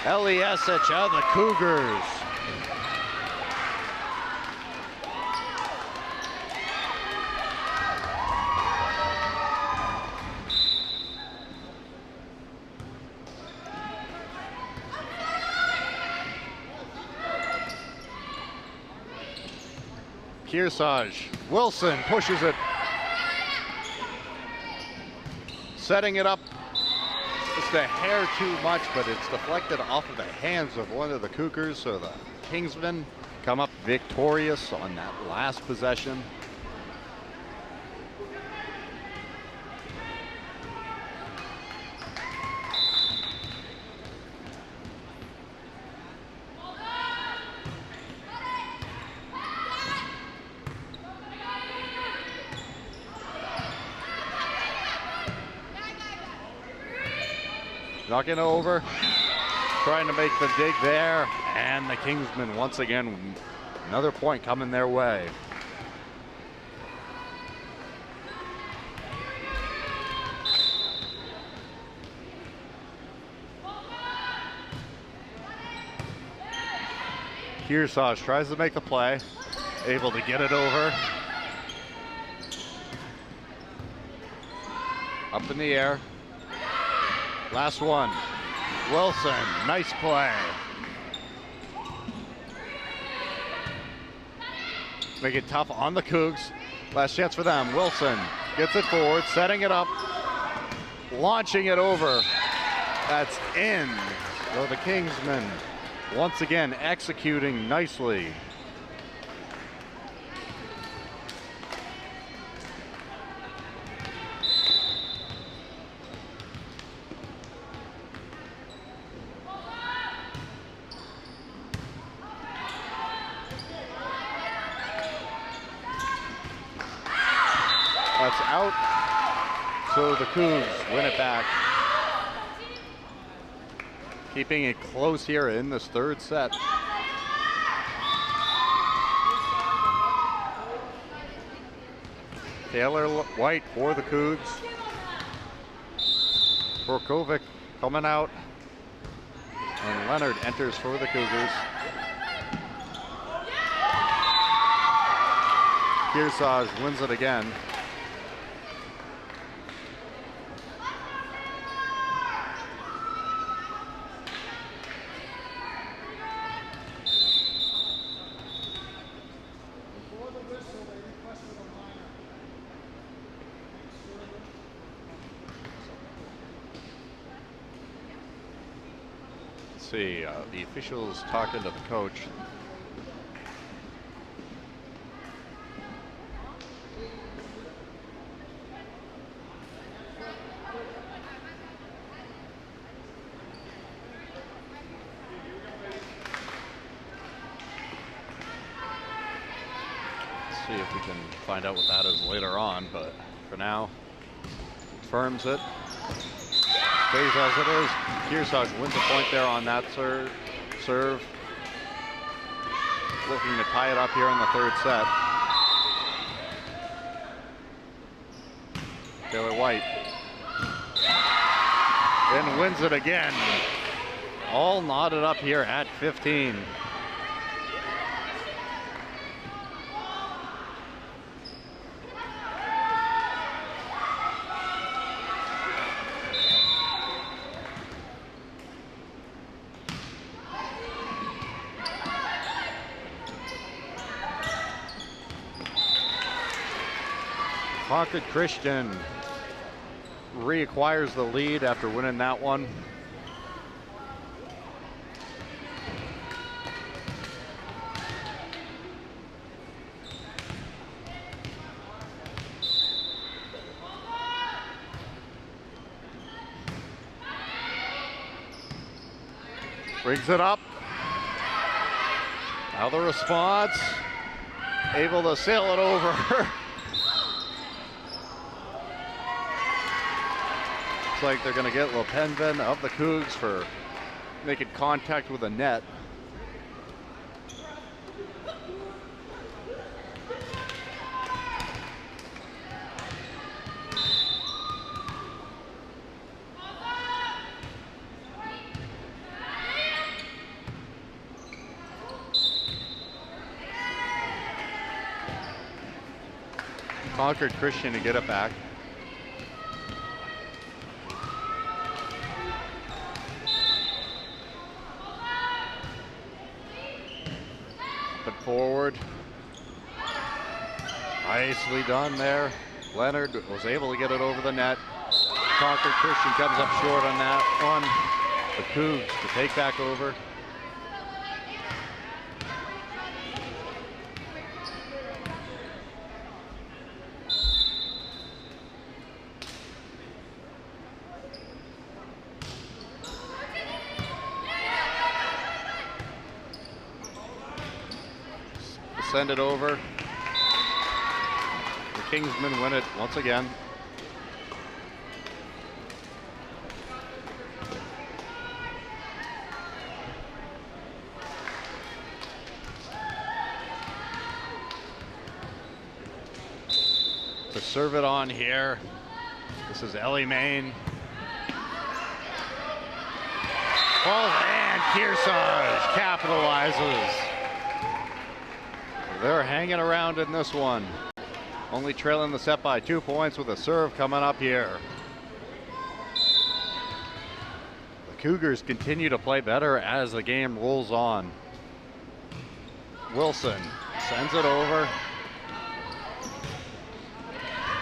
S3: time. Eliasich of the Cougars. Kearsarge, Wilson pushes it. setting it up. Just a hair too much, but it's deflected off of the hands of one of the Cougars, so the Kingsmen come up victorious on that last possession. Knocking over, trying to make the dig there, and the Kingsmen once again, another point coming their way. Kearsarge tries to make the play, able to get it over. Up in the air. Last one, Wilson, nice play. Make it tough on the Cougs. Last chance for them, Wilson gets it forward, setting it up, launching it over. That's in. So the Kingsmen once again executing nicely. That's out, so the Cougs win it back. Keeping it close here in this third set. Taylor White for the Cougs. Borkovic coming out. And Leonard enters for the Cougars. Kearsarge wins it again. See, the officials talking to the coach. See if we can find out what that is later on, but for now, confirms it. Stays as it is. Kearsarge wins a point there on that serve. Looking to tie it up here in the third set. Taylor White. Then wins it again. All knotted up here at 15. Concord Christian reacquires the lead after winning that one. Brings it up. Now the response, able to sail it over. Looks like they're going to get Lopenvin of the Cougs for making contact with the net. Concord Christian to get it back. Forward. Nicely done there. Leonard was able to get it over the net. Concord Christian comes up short on that one. The Cougs to take back over. Send it over. The Kingsmen win it once again. To serve it on here, this is Ellie Main. Oh, and Kearsarge capitalizes. They're hanging around in this one. Only trailing the set by 2 points with a serve coming up here. The Cougars continue to play better as the game rolls on. Wilson sends it over.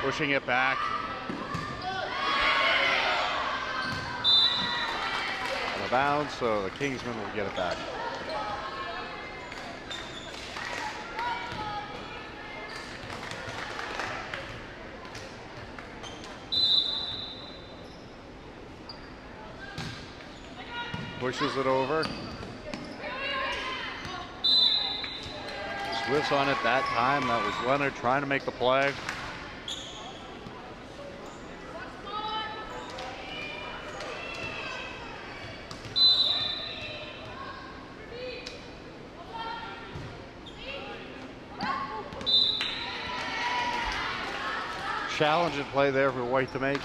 S3: Pushing it back. Out of bounds, so the Kingsmen will get it back. Pushes it over. Swifts on it that time. That was Leonard trying to make the play. Challenging play there for White to make.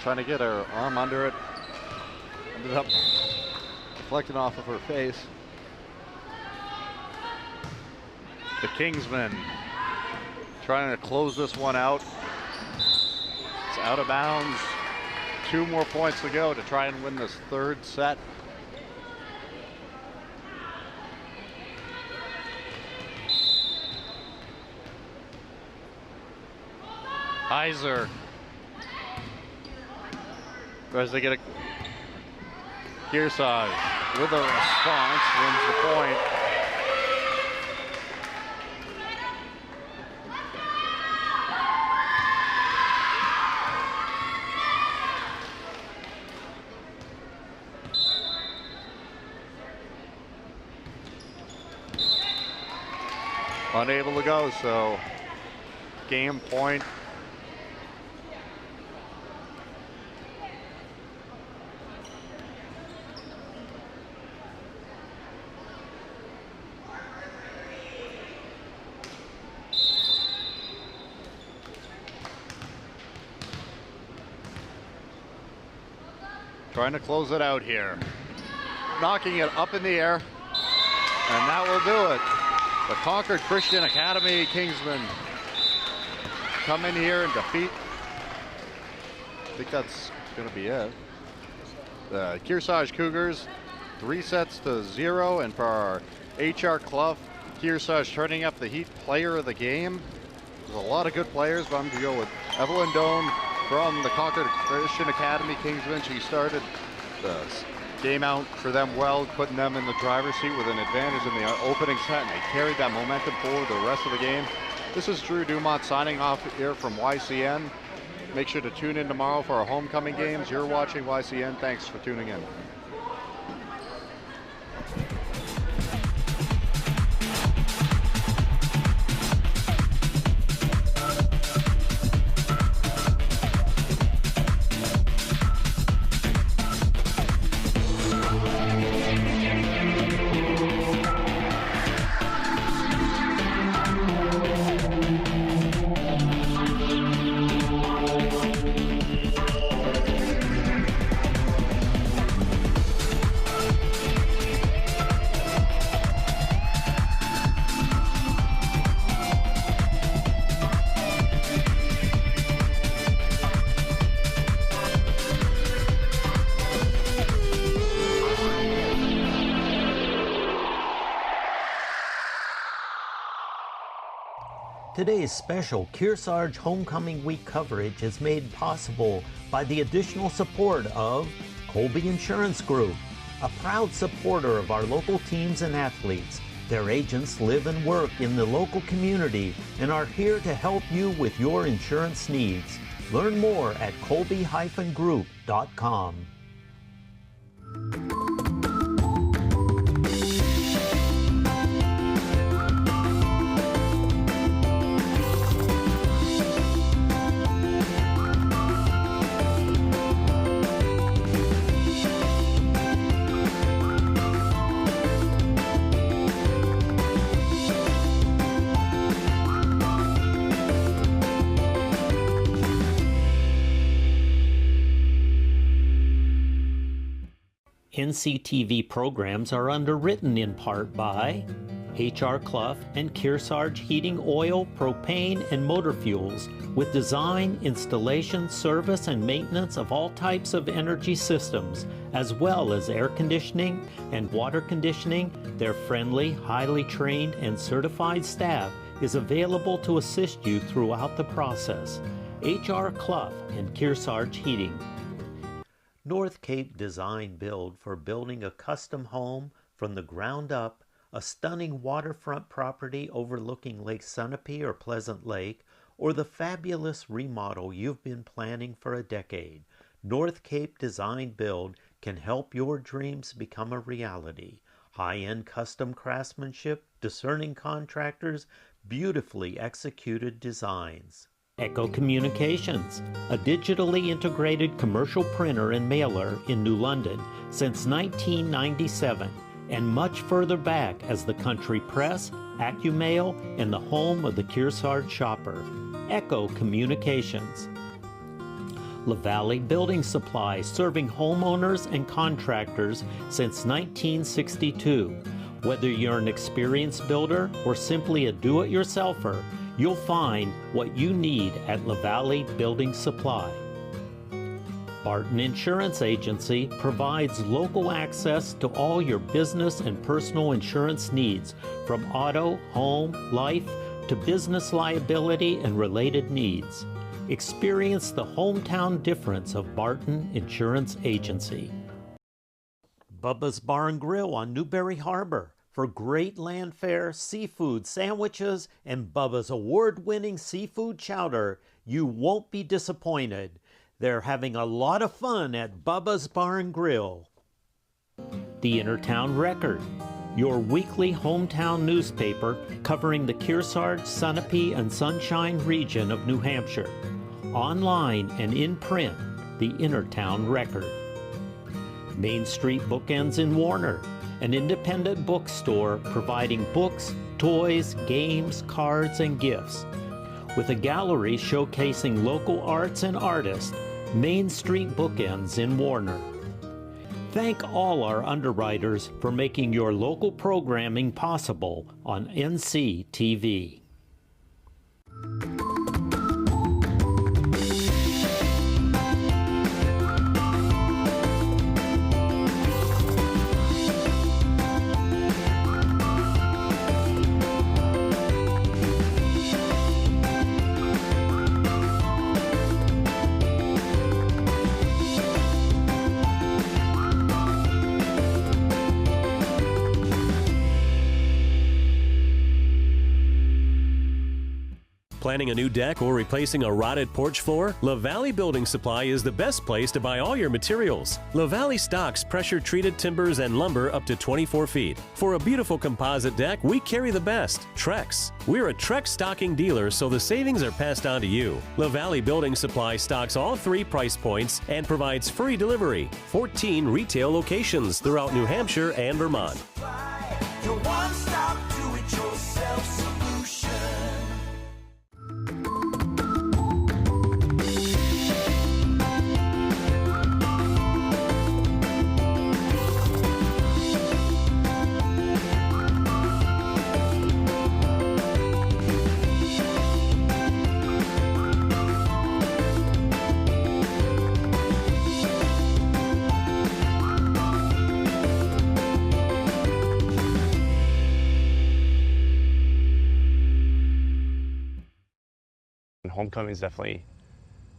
S3: Trying to get her arm under it. Ended up deflecting off of her face. The Kingsmen trying to close this one out. It's out of bounds. 2 more points to go to try and win this third set. Heiser tries to get a Kearsarge with a response, wins the point. Unable to go, so game point. Trying to close it out here. Knocking it up in the air. And that will do it. The Concord Christian Academy Kingsmen come in here and defeat. I think that's going to be it. The Kearsarge Cougars 3-0. And for our HR Clough, Kearsarge turning up the Heat Player of the Game. There's a lot of good players, but I'm going to go with Evelyn Doan from the Concord Christian Academy Kingsmen. She started the game out for them well, putting them in the driver's seat with an advantage in the opening set, and they carried that momentum forward the rest of the game. This is Drew Dumont signing off here from YCN. Make sure to tune in tomorrow for our homecoming games. You're watching YCN. Thanks for tuning in.
S4: Today's special Kearsarge Homecoming Week coverage is made possible by the additional support of Colby Insurance Group, a proud supporter of our local teams and athletes. Their agents live and work in the local community and are here to help you with your insurance needs. Learn more at colby-group.com. NCTV programs are underwritten in part by H.R. Clough and Kearsarge Heating Oil, Propane, and Motor Fuels, with design, installation, service, and maintenance of all types of energy systems, as well as air conditioning and water conditioning. Their friendly, highly trained, and certified staff is available to assist you throughout the process. H.R. Clough and Kearsarge Heating. North Cape Design Build for building a custom home from the ground up, a stunning waterfront property overlooking Lake Sunapee or Pleasant Lake, or the fabulous remodel you've been planning for a decade. North Cape Design Build can help your dreams become a reality. High-end custom craftsmanship, discerning contractors, beautifully executed designs. Echo Communications, a digitally integrated commercial printer and mailer in New London since 1997, and much further back as the Country Press, AccuMail, and the home of the Kearsarge shopper. Echo Communications. LaValley Building Supply, serving homeowners and contractors since 1962. Whether you're an experienced builder or simply a do-it-yourselfer, you'll find what you need at LaValley Building Supply. Barton Insurance Agency provides local access to all your business and personal insurance needs, from auto, home, life, to business liability and related needs. Experience the hometown difference of Barton Insurance Agency. Bubba's Bar and Grill on Newberry Harbor for great land fare, seafood, sandwiches, and Bubba's award-winning seafood chowder. You won't be disappointed. They're having a lot of fun at Bubba's Bar and Grill. The Intertown Record, your weekly hometown newspaper covering the Kearsarge, Sunapee, and Sunshine region of New Hampshire. Online and in print, the Intertown Record. Main Street Bookends in Warner, an independent bookstore providing books, toys, games, cards, and gifts. With a gallery showcasing local arts and artists, Main Street Bookends in Warner. Thank all our underwriters for making your local programming possible on NCTV.
S6: Planning a new deck or replacing a rotted porch floor? LaValley Building Supply is the best place to buy all your materials. LaValley stocks pressure-treated timbers and lumber up to 24 feet. For a beautiful composite deck, we carry the best, Trex. We're a Trex stocking dealer, so the savings are passed on to you. LaValley Building Supply stocks all 3 price points and provides free delivery. 14 retail locations throughout New Hampshire and Vermont.
S7: Your one-stop do-it-yourself solution.
S8: And homecoming's definitely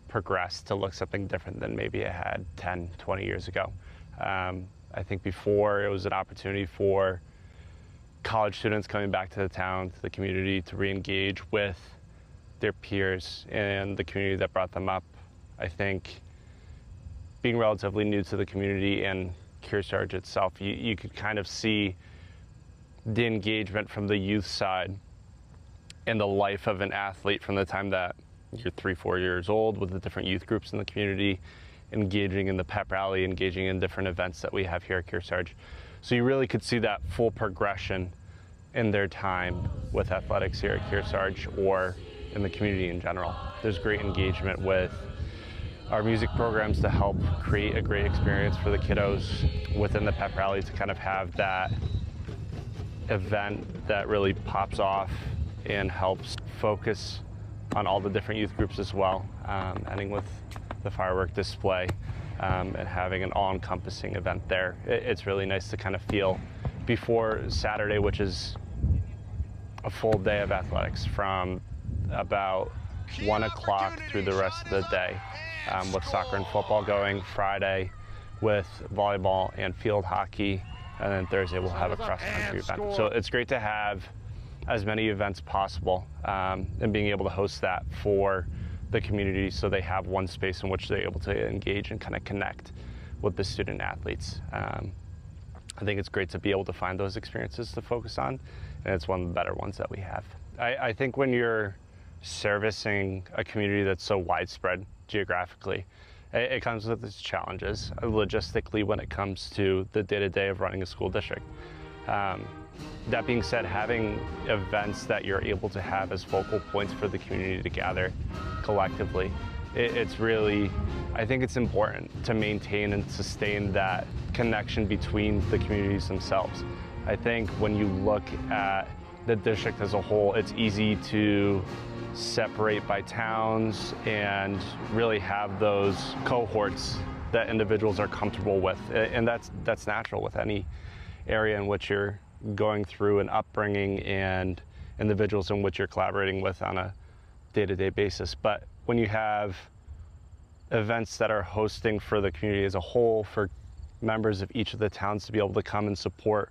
S8: progressed to look something different than maybe it had 10, 20 years ago. I think before it was an opportunity for college students coming back to the town, to the community, to re-engage with their peers and the community that brought them up. I think being relatively new to the community and Kearsarge itself, you could kind of see the engagement from the youth side and the life of an athlete from the time that you're 3-4 years old with the different youth groups in the community, engaging in the pep rally, engaging in different events that we have here at Kearsarge. So you really could see that full progression in their time with athletics here at Kearsarge or in the community in general. There's great engagement with our music programs to help create a great experience for the kiddos within the pep rally, to kind of have that event that really pops off and helps focus on all the different youth groups as well, ending with the firework display and having an all-encompassing event there. It's really nice to kind of feel before Saturday, which is a full day of athletics from about 1 o'clock through the rest of the day, with soccer and football going, Friday with volleyball and field hockey, and then Thursday we'll have a cross-country event. So it's great to have as many events possible and being able to host that for the community so they have one space in which they're able to engage and kind of connect with the student athletes. I think it's great to be able to find those experiences to focus on, and it's one of the better ones that we have. I think when you're servicing a community that's so widespread geographically, it comes with its challenges logistically when it comes to the day-to-day of running a school district. That being said, having events that you're able to have as focal points for the community to gather collectively, it's really, I think it's important to maintain and sustain that connection between the communities themselves. I think when you look at the district as a whole, it's easy to separate by towns and really have those cohorts that individuals are comfortable with. And that's natural with any area in which you're going through an upbringing and individuals in which you're collaborating with on a day-to-day basis. But when you have events that are hosting for the community as a whole, for members of each of the towns to be able to come and support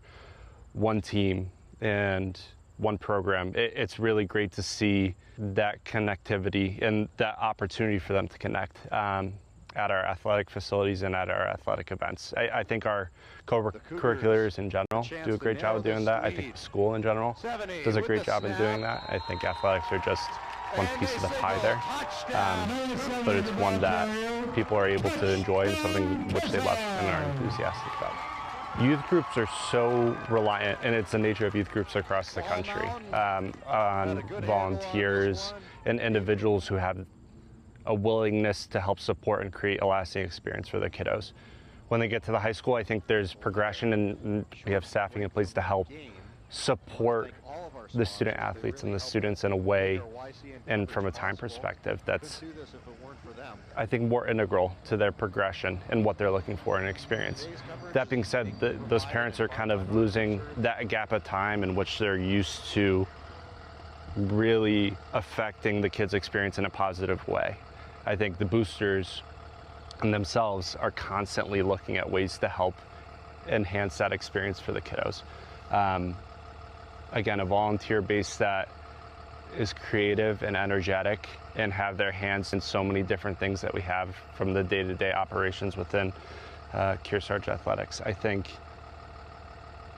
S8: one team and one program, it's really great to see that connectivity and that opportunity for them to connect at our athletic facilities and at our athletic events. I think our co-curriculars in general do a great job of doing that. I think the school in general does a great job in doing that. I think athletics are just one piece of the pie there, but it's one that people are able to enjoy and something which they love and are enthusiastic about. Youth groups are so reliant, and it's the nature of youth groups across the country, on volunteers and individuals who have a willingness to help support and create a lasting experience for their kiddos. When they get to the high school, I think there's progression and we have staffing in place to help support the student athletes and the students in a way and from a time perspective that's, I think, more integral to their progression and what they're looking for in an experience. That being said, those parents are kind of losing that gap of time in which they're used to really affecting the kids' experience in a positive way. I think the boosters and themselves are constantly looking at ways to help enhance that experience for the kiddos. Again, a volunteer base that is creative and energetic and have their hands in so many different things that we have from the day-to-day operations within Kearsarge Athletics. I think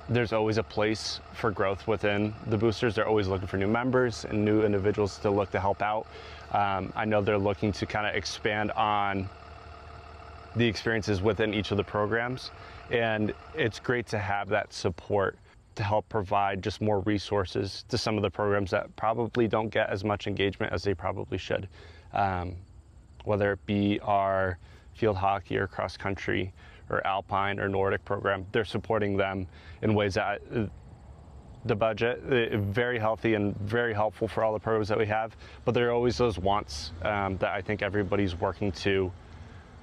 S8: there's always a place for growth within the boosters. They're always looking for new members and new individuals to look to help out. I know they're looking to kind of expand on the experiences within each of the programs, and it's great to have that support to help provide just more resources to some of the programs that probably don't get as much engagement as they probably should. Whether it be our field hockey or cross country or alpine or Nordic program, they're supporting them in ways that the budget is very healthy and very helpful for all the programs that we have, but there are always those wants that I think everybody's working to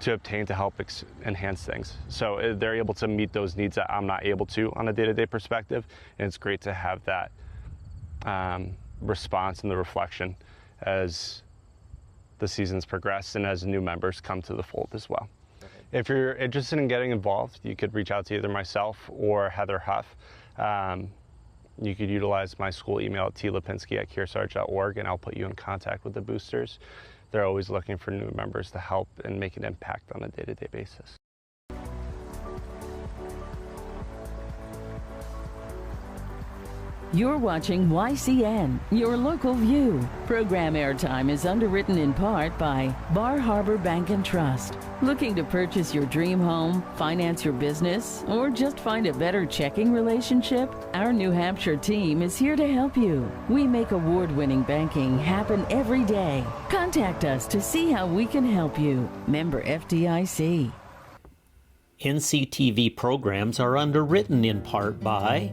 S8: obtain to help enhance things. So they're able to meet those needs that I'm not able to on a day-to-day perspective, and it's great to have that response and the reflection as the seasons progress and as new members come to the fold as well. If you're interested in getting involved, you could reach out to either myself or Heather Huff. You could utilize my school email at tlipinski@kearsarge.org, and I'll put you in contact with the boosters. They're always looking for new members to help and make an impact on a day-to-day basis.
S1: You're watching YCN, your local view. Program airtime is underwritten in part by Bar Harbor Bank and Trust. Looking to purchase your dream home, finance your business, or just find a better checking relationship? Our New Hampshire team is here to help you. We make award-winning banking happen every day. Contact us to see how we can help you. Member FDIC.
S4: NCTV programs are underwritten in part by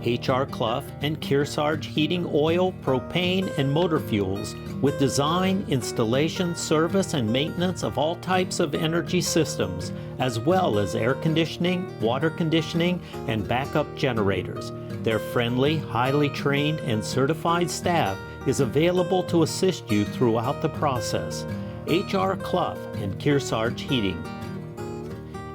S4: H.R. Clough and Kearsarge Heating Oil, Propane, and Motor Fuels, with design, installation, service, and maintenance of all types of energy systems, as well as air conditioning, water conditioning, and backup generators. Their friendly, highly trained, and certified staff is available to assist you throughout the process. H.R. Clough and Kearsarge Heating.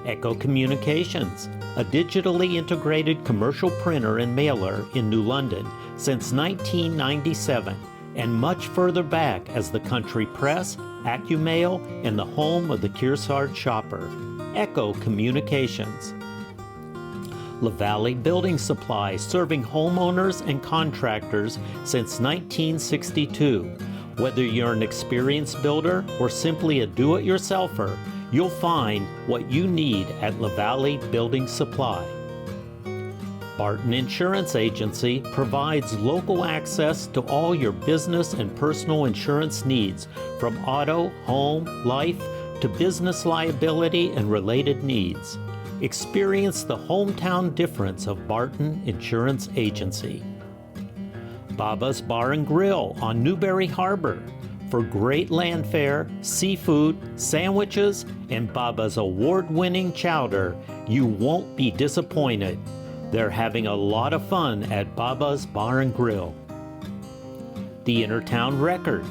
S4: Echo Communications, a digitally integrated commercial printer and mailer in New London since 1997, and much further back as the country press, AccuMail, and the home of the Kearsarge shopper. Echo Communications. LaValley Building Supply, serving homeowners and contractors since 1962. Whether you're an experienced builder or simply a do-it-yourselfer, you'll find what you need at LaValley Building Supply. Barton Insurance Agency provides local access to all your business and personal insurance needs, from auto, home, life, to business liability and related needs. Experience the hometown difference of Barton Insurance Agency. Baba's Bar and Grill on Newberry Harbor, for great land fare, seafood, sandwiches, and Baba's award-winning chowder. You won't be disappointed. They're having a lot of fun at Baba's Bar and Grill. The Intertown Record,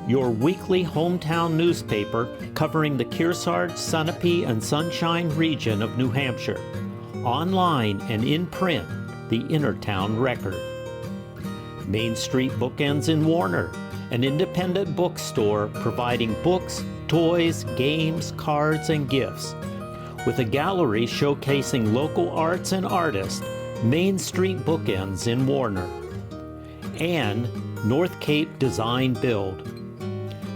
S4: your weekly hometown newspaper covering the Kearsarge, Sunapee, and Sunshine region of New Hampshire. Online and in print, the Intertown Record. Main Street Bookends in Warner, an independent bookstore providing books, toys, games, cards, and gifts. With a gallery showcasing local arts and artists, Main Street Bookends in Warner. And North Cape Design Build.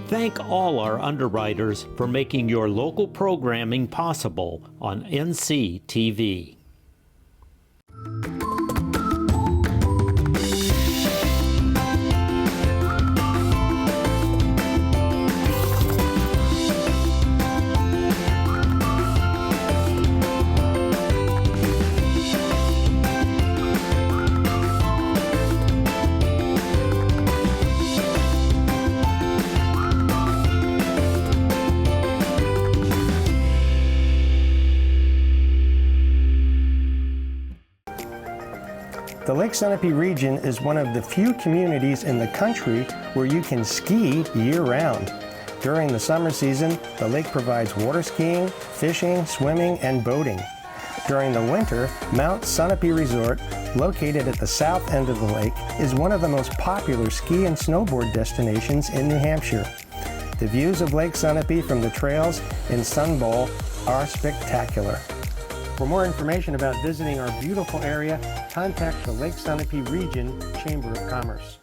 S4: Thank all our underwriters for making your local programming possible on NCTV.
S9: The Lake Sunapee region is one of the few communities in the country where you can ski year-round. During the summer season, the lake provides water skiing, fishing, swimming, and boating. During the winter, Mount Sunapee Resort, located at the south end of the lake, is one of the most popular ski and snowboard destinations in New Hampshire. The views of Lake Sunapee from the trails in Sun Bowl are spectacular. For more information about visiting our beautiful area, contact the Lake Sunapee Region Chamber of Commerce.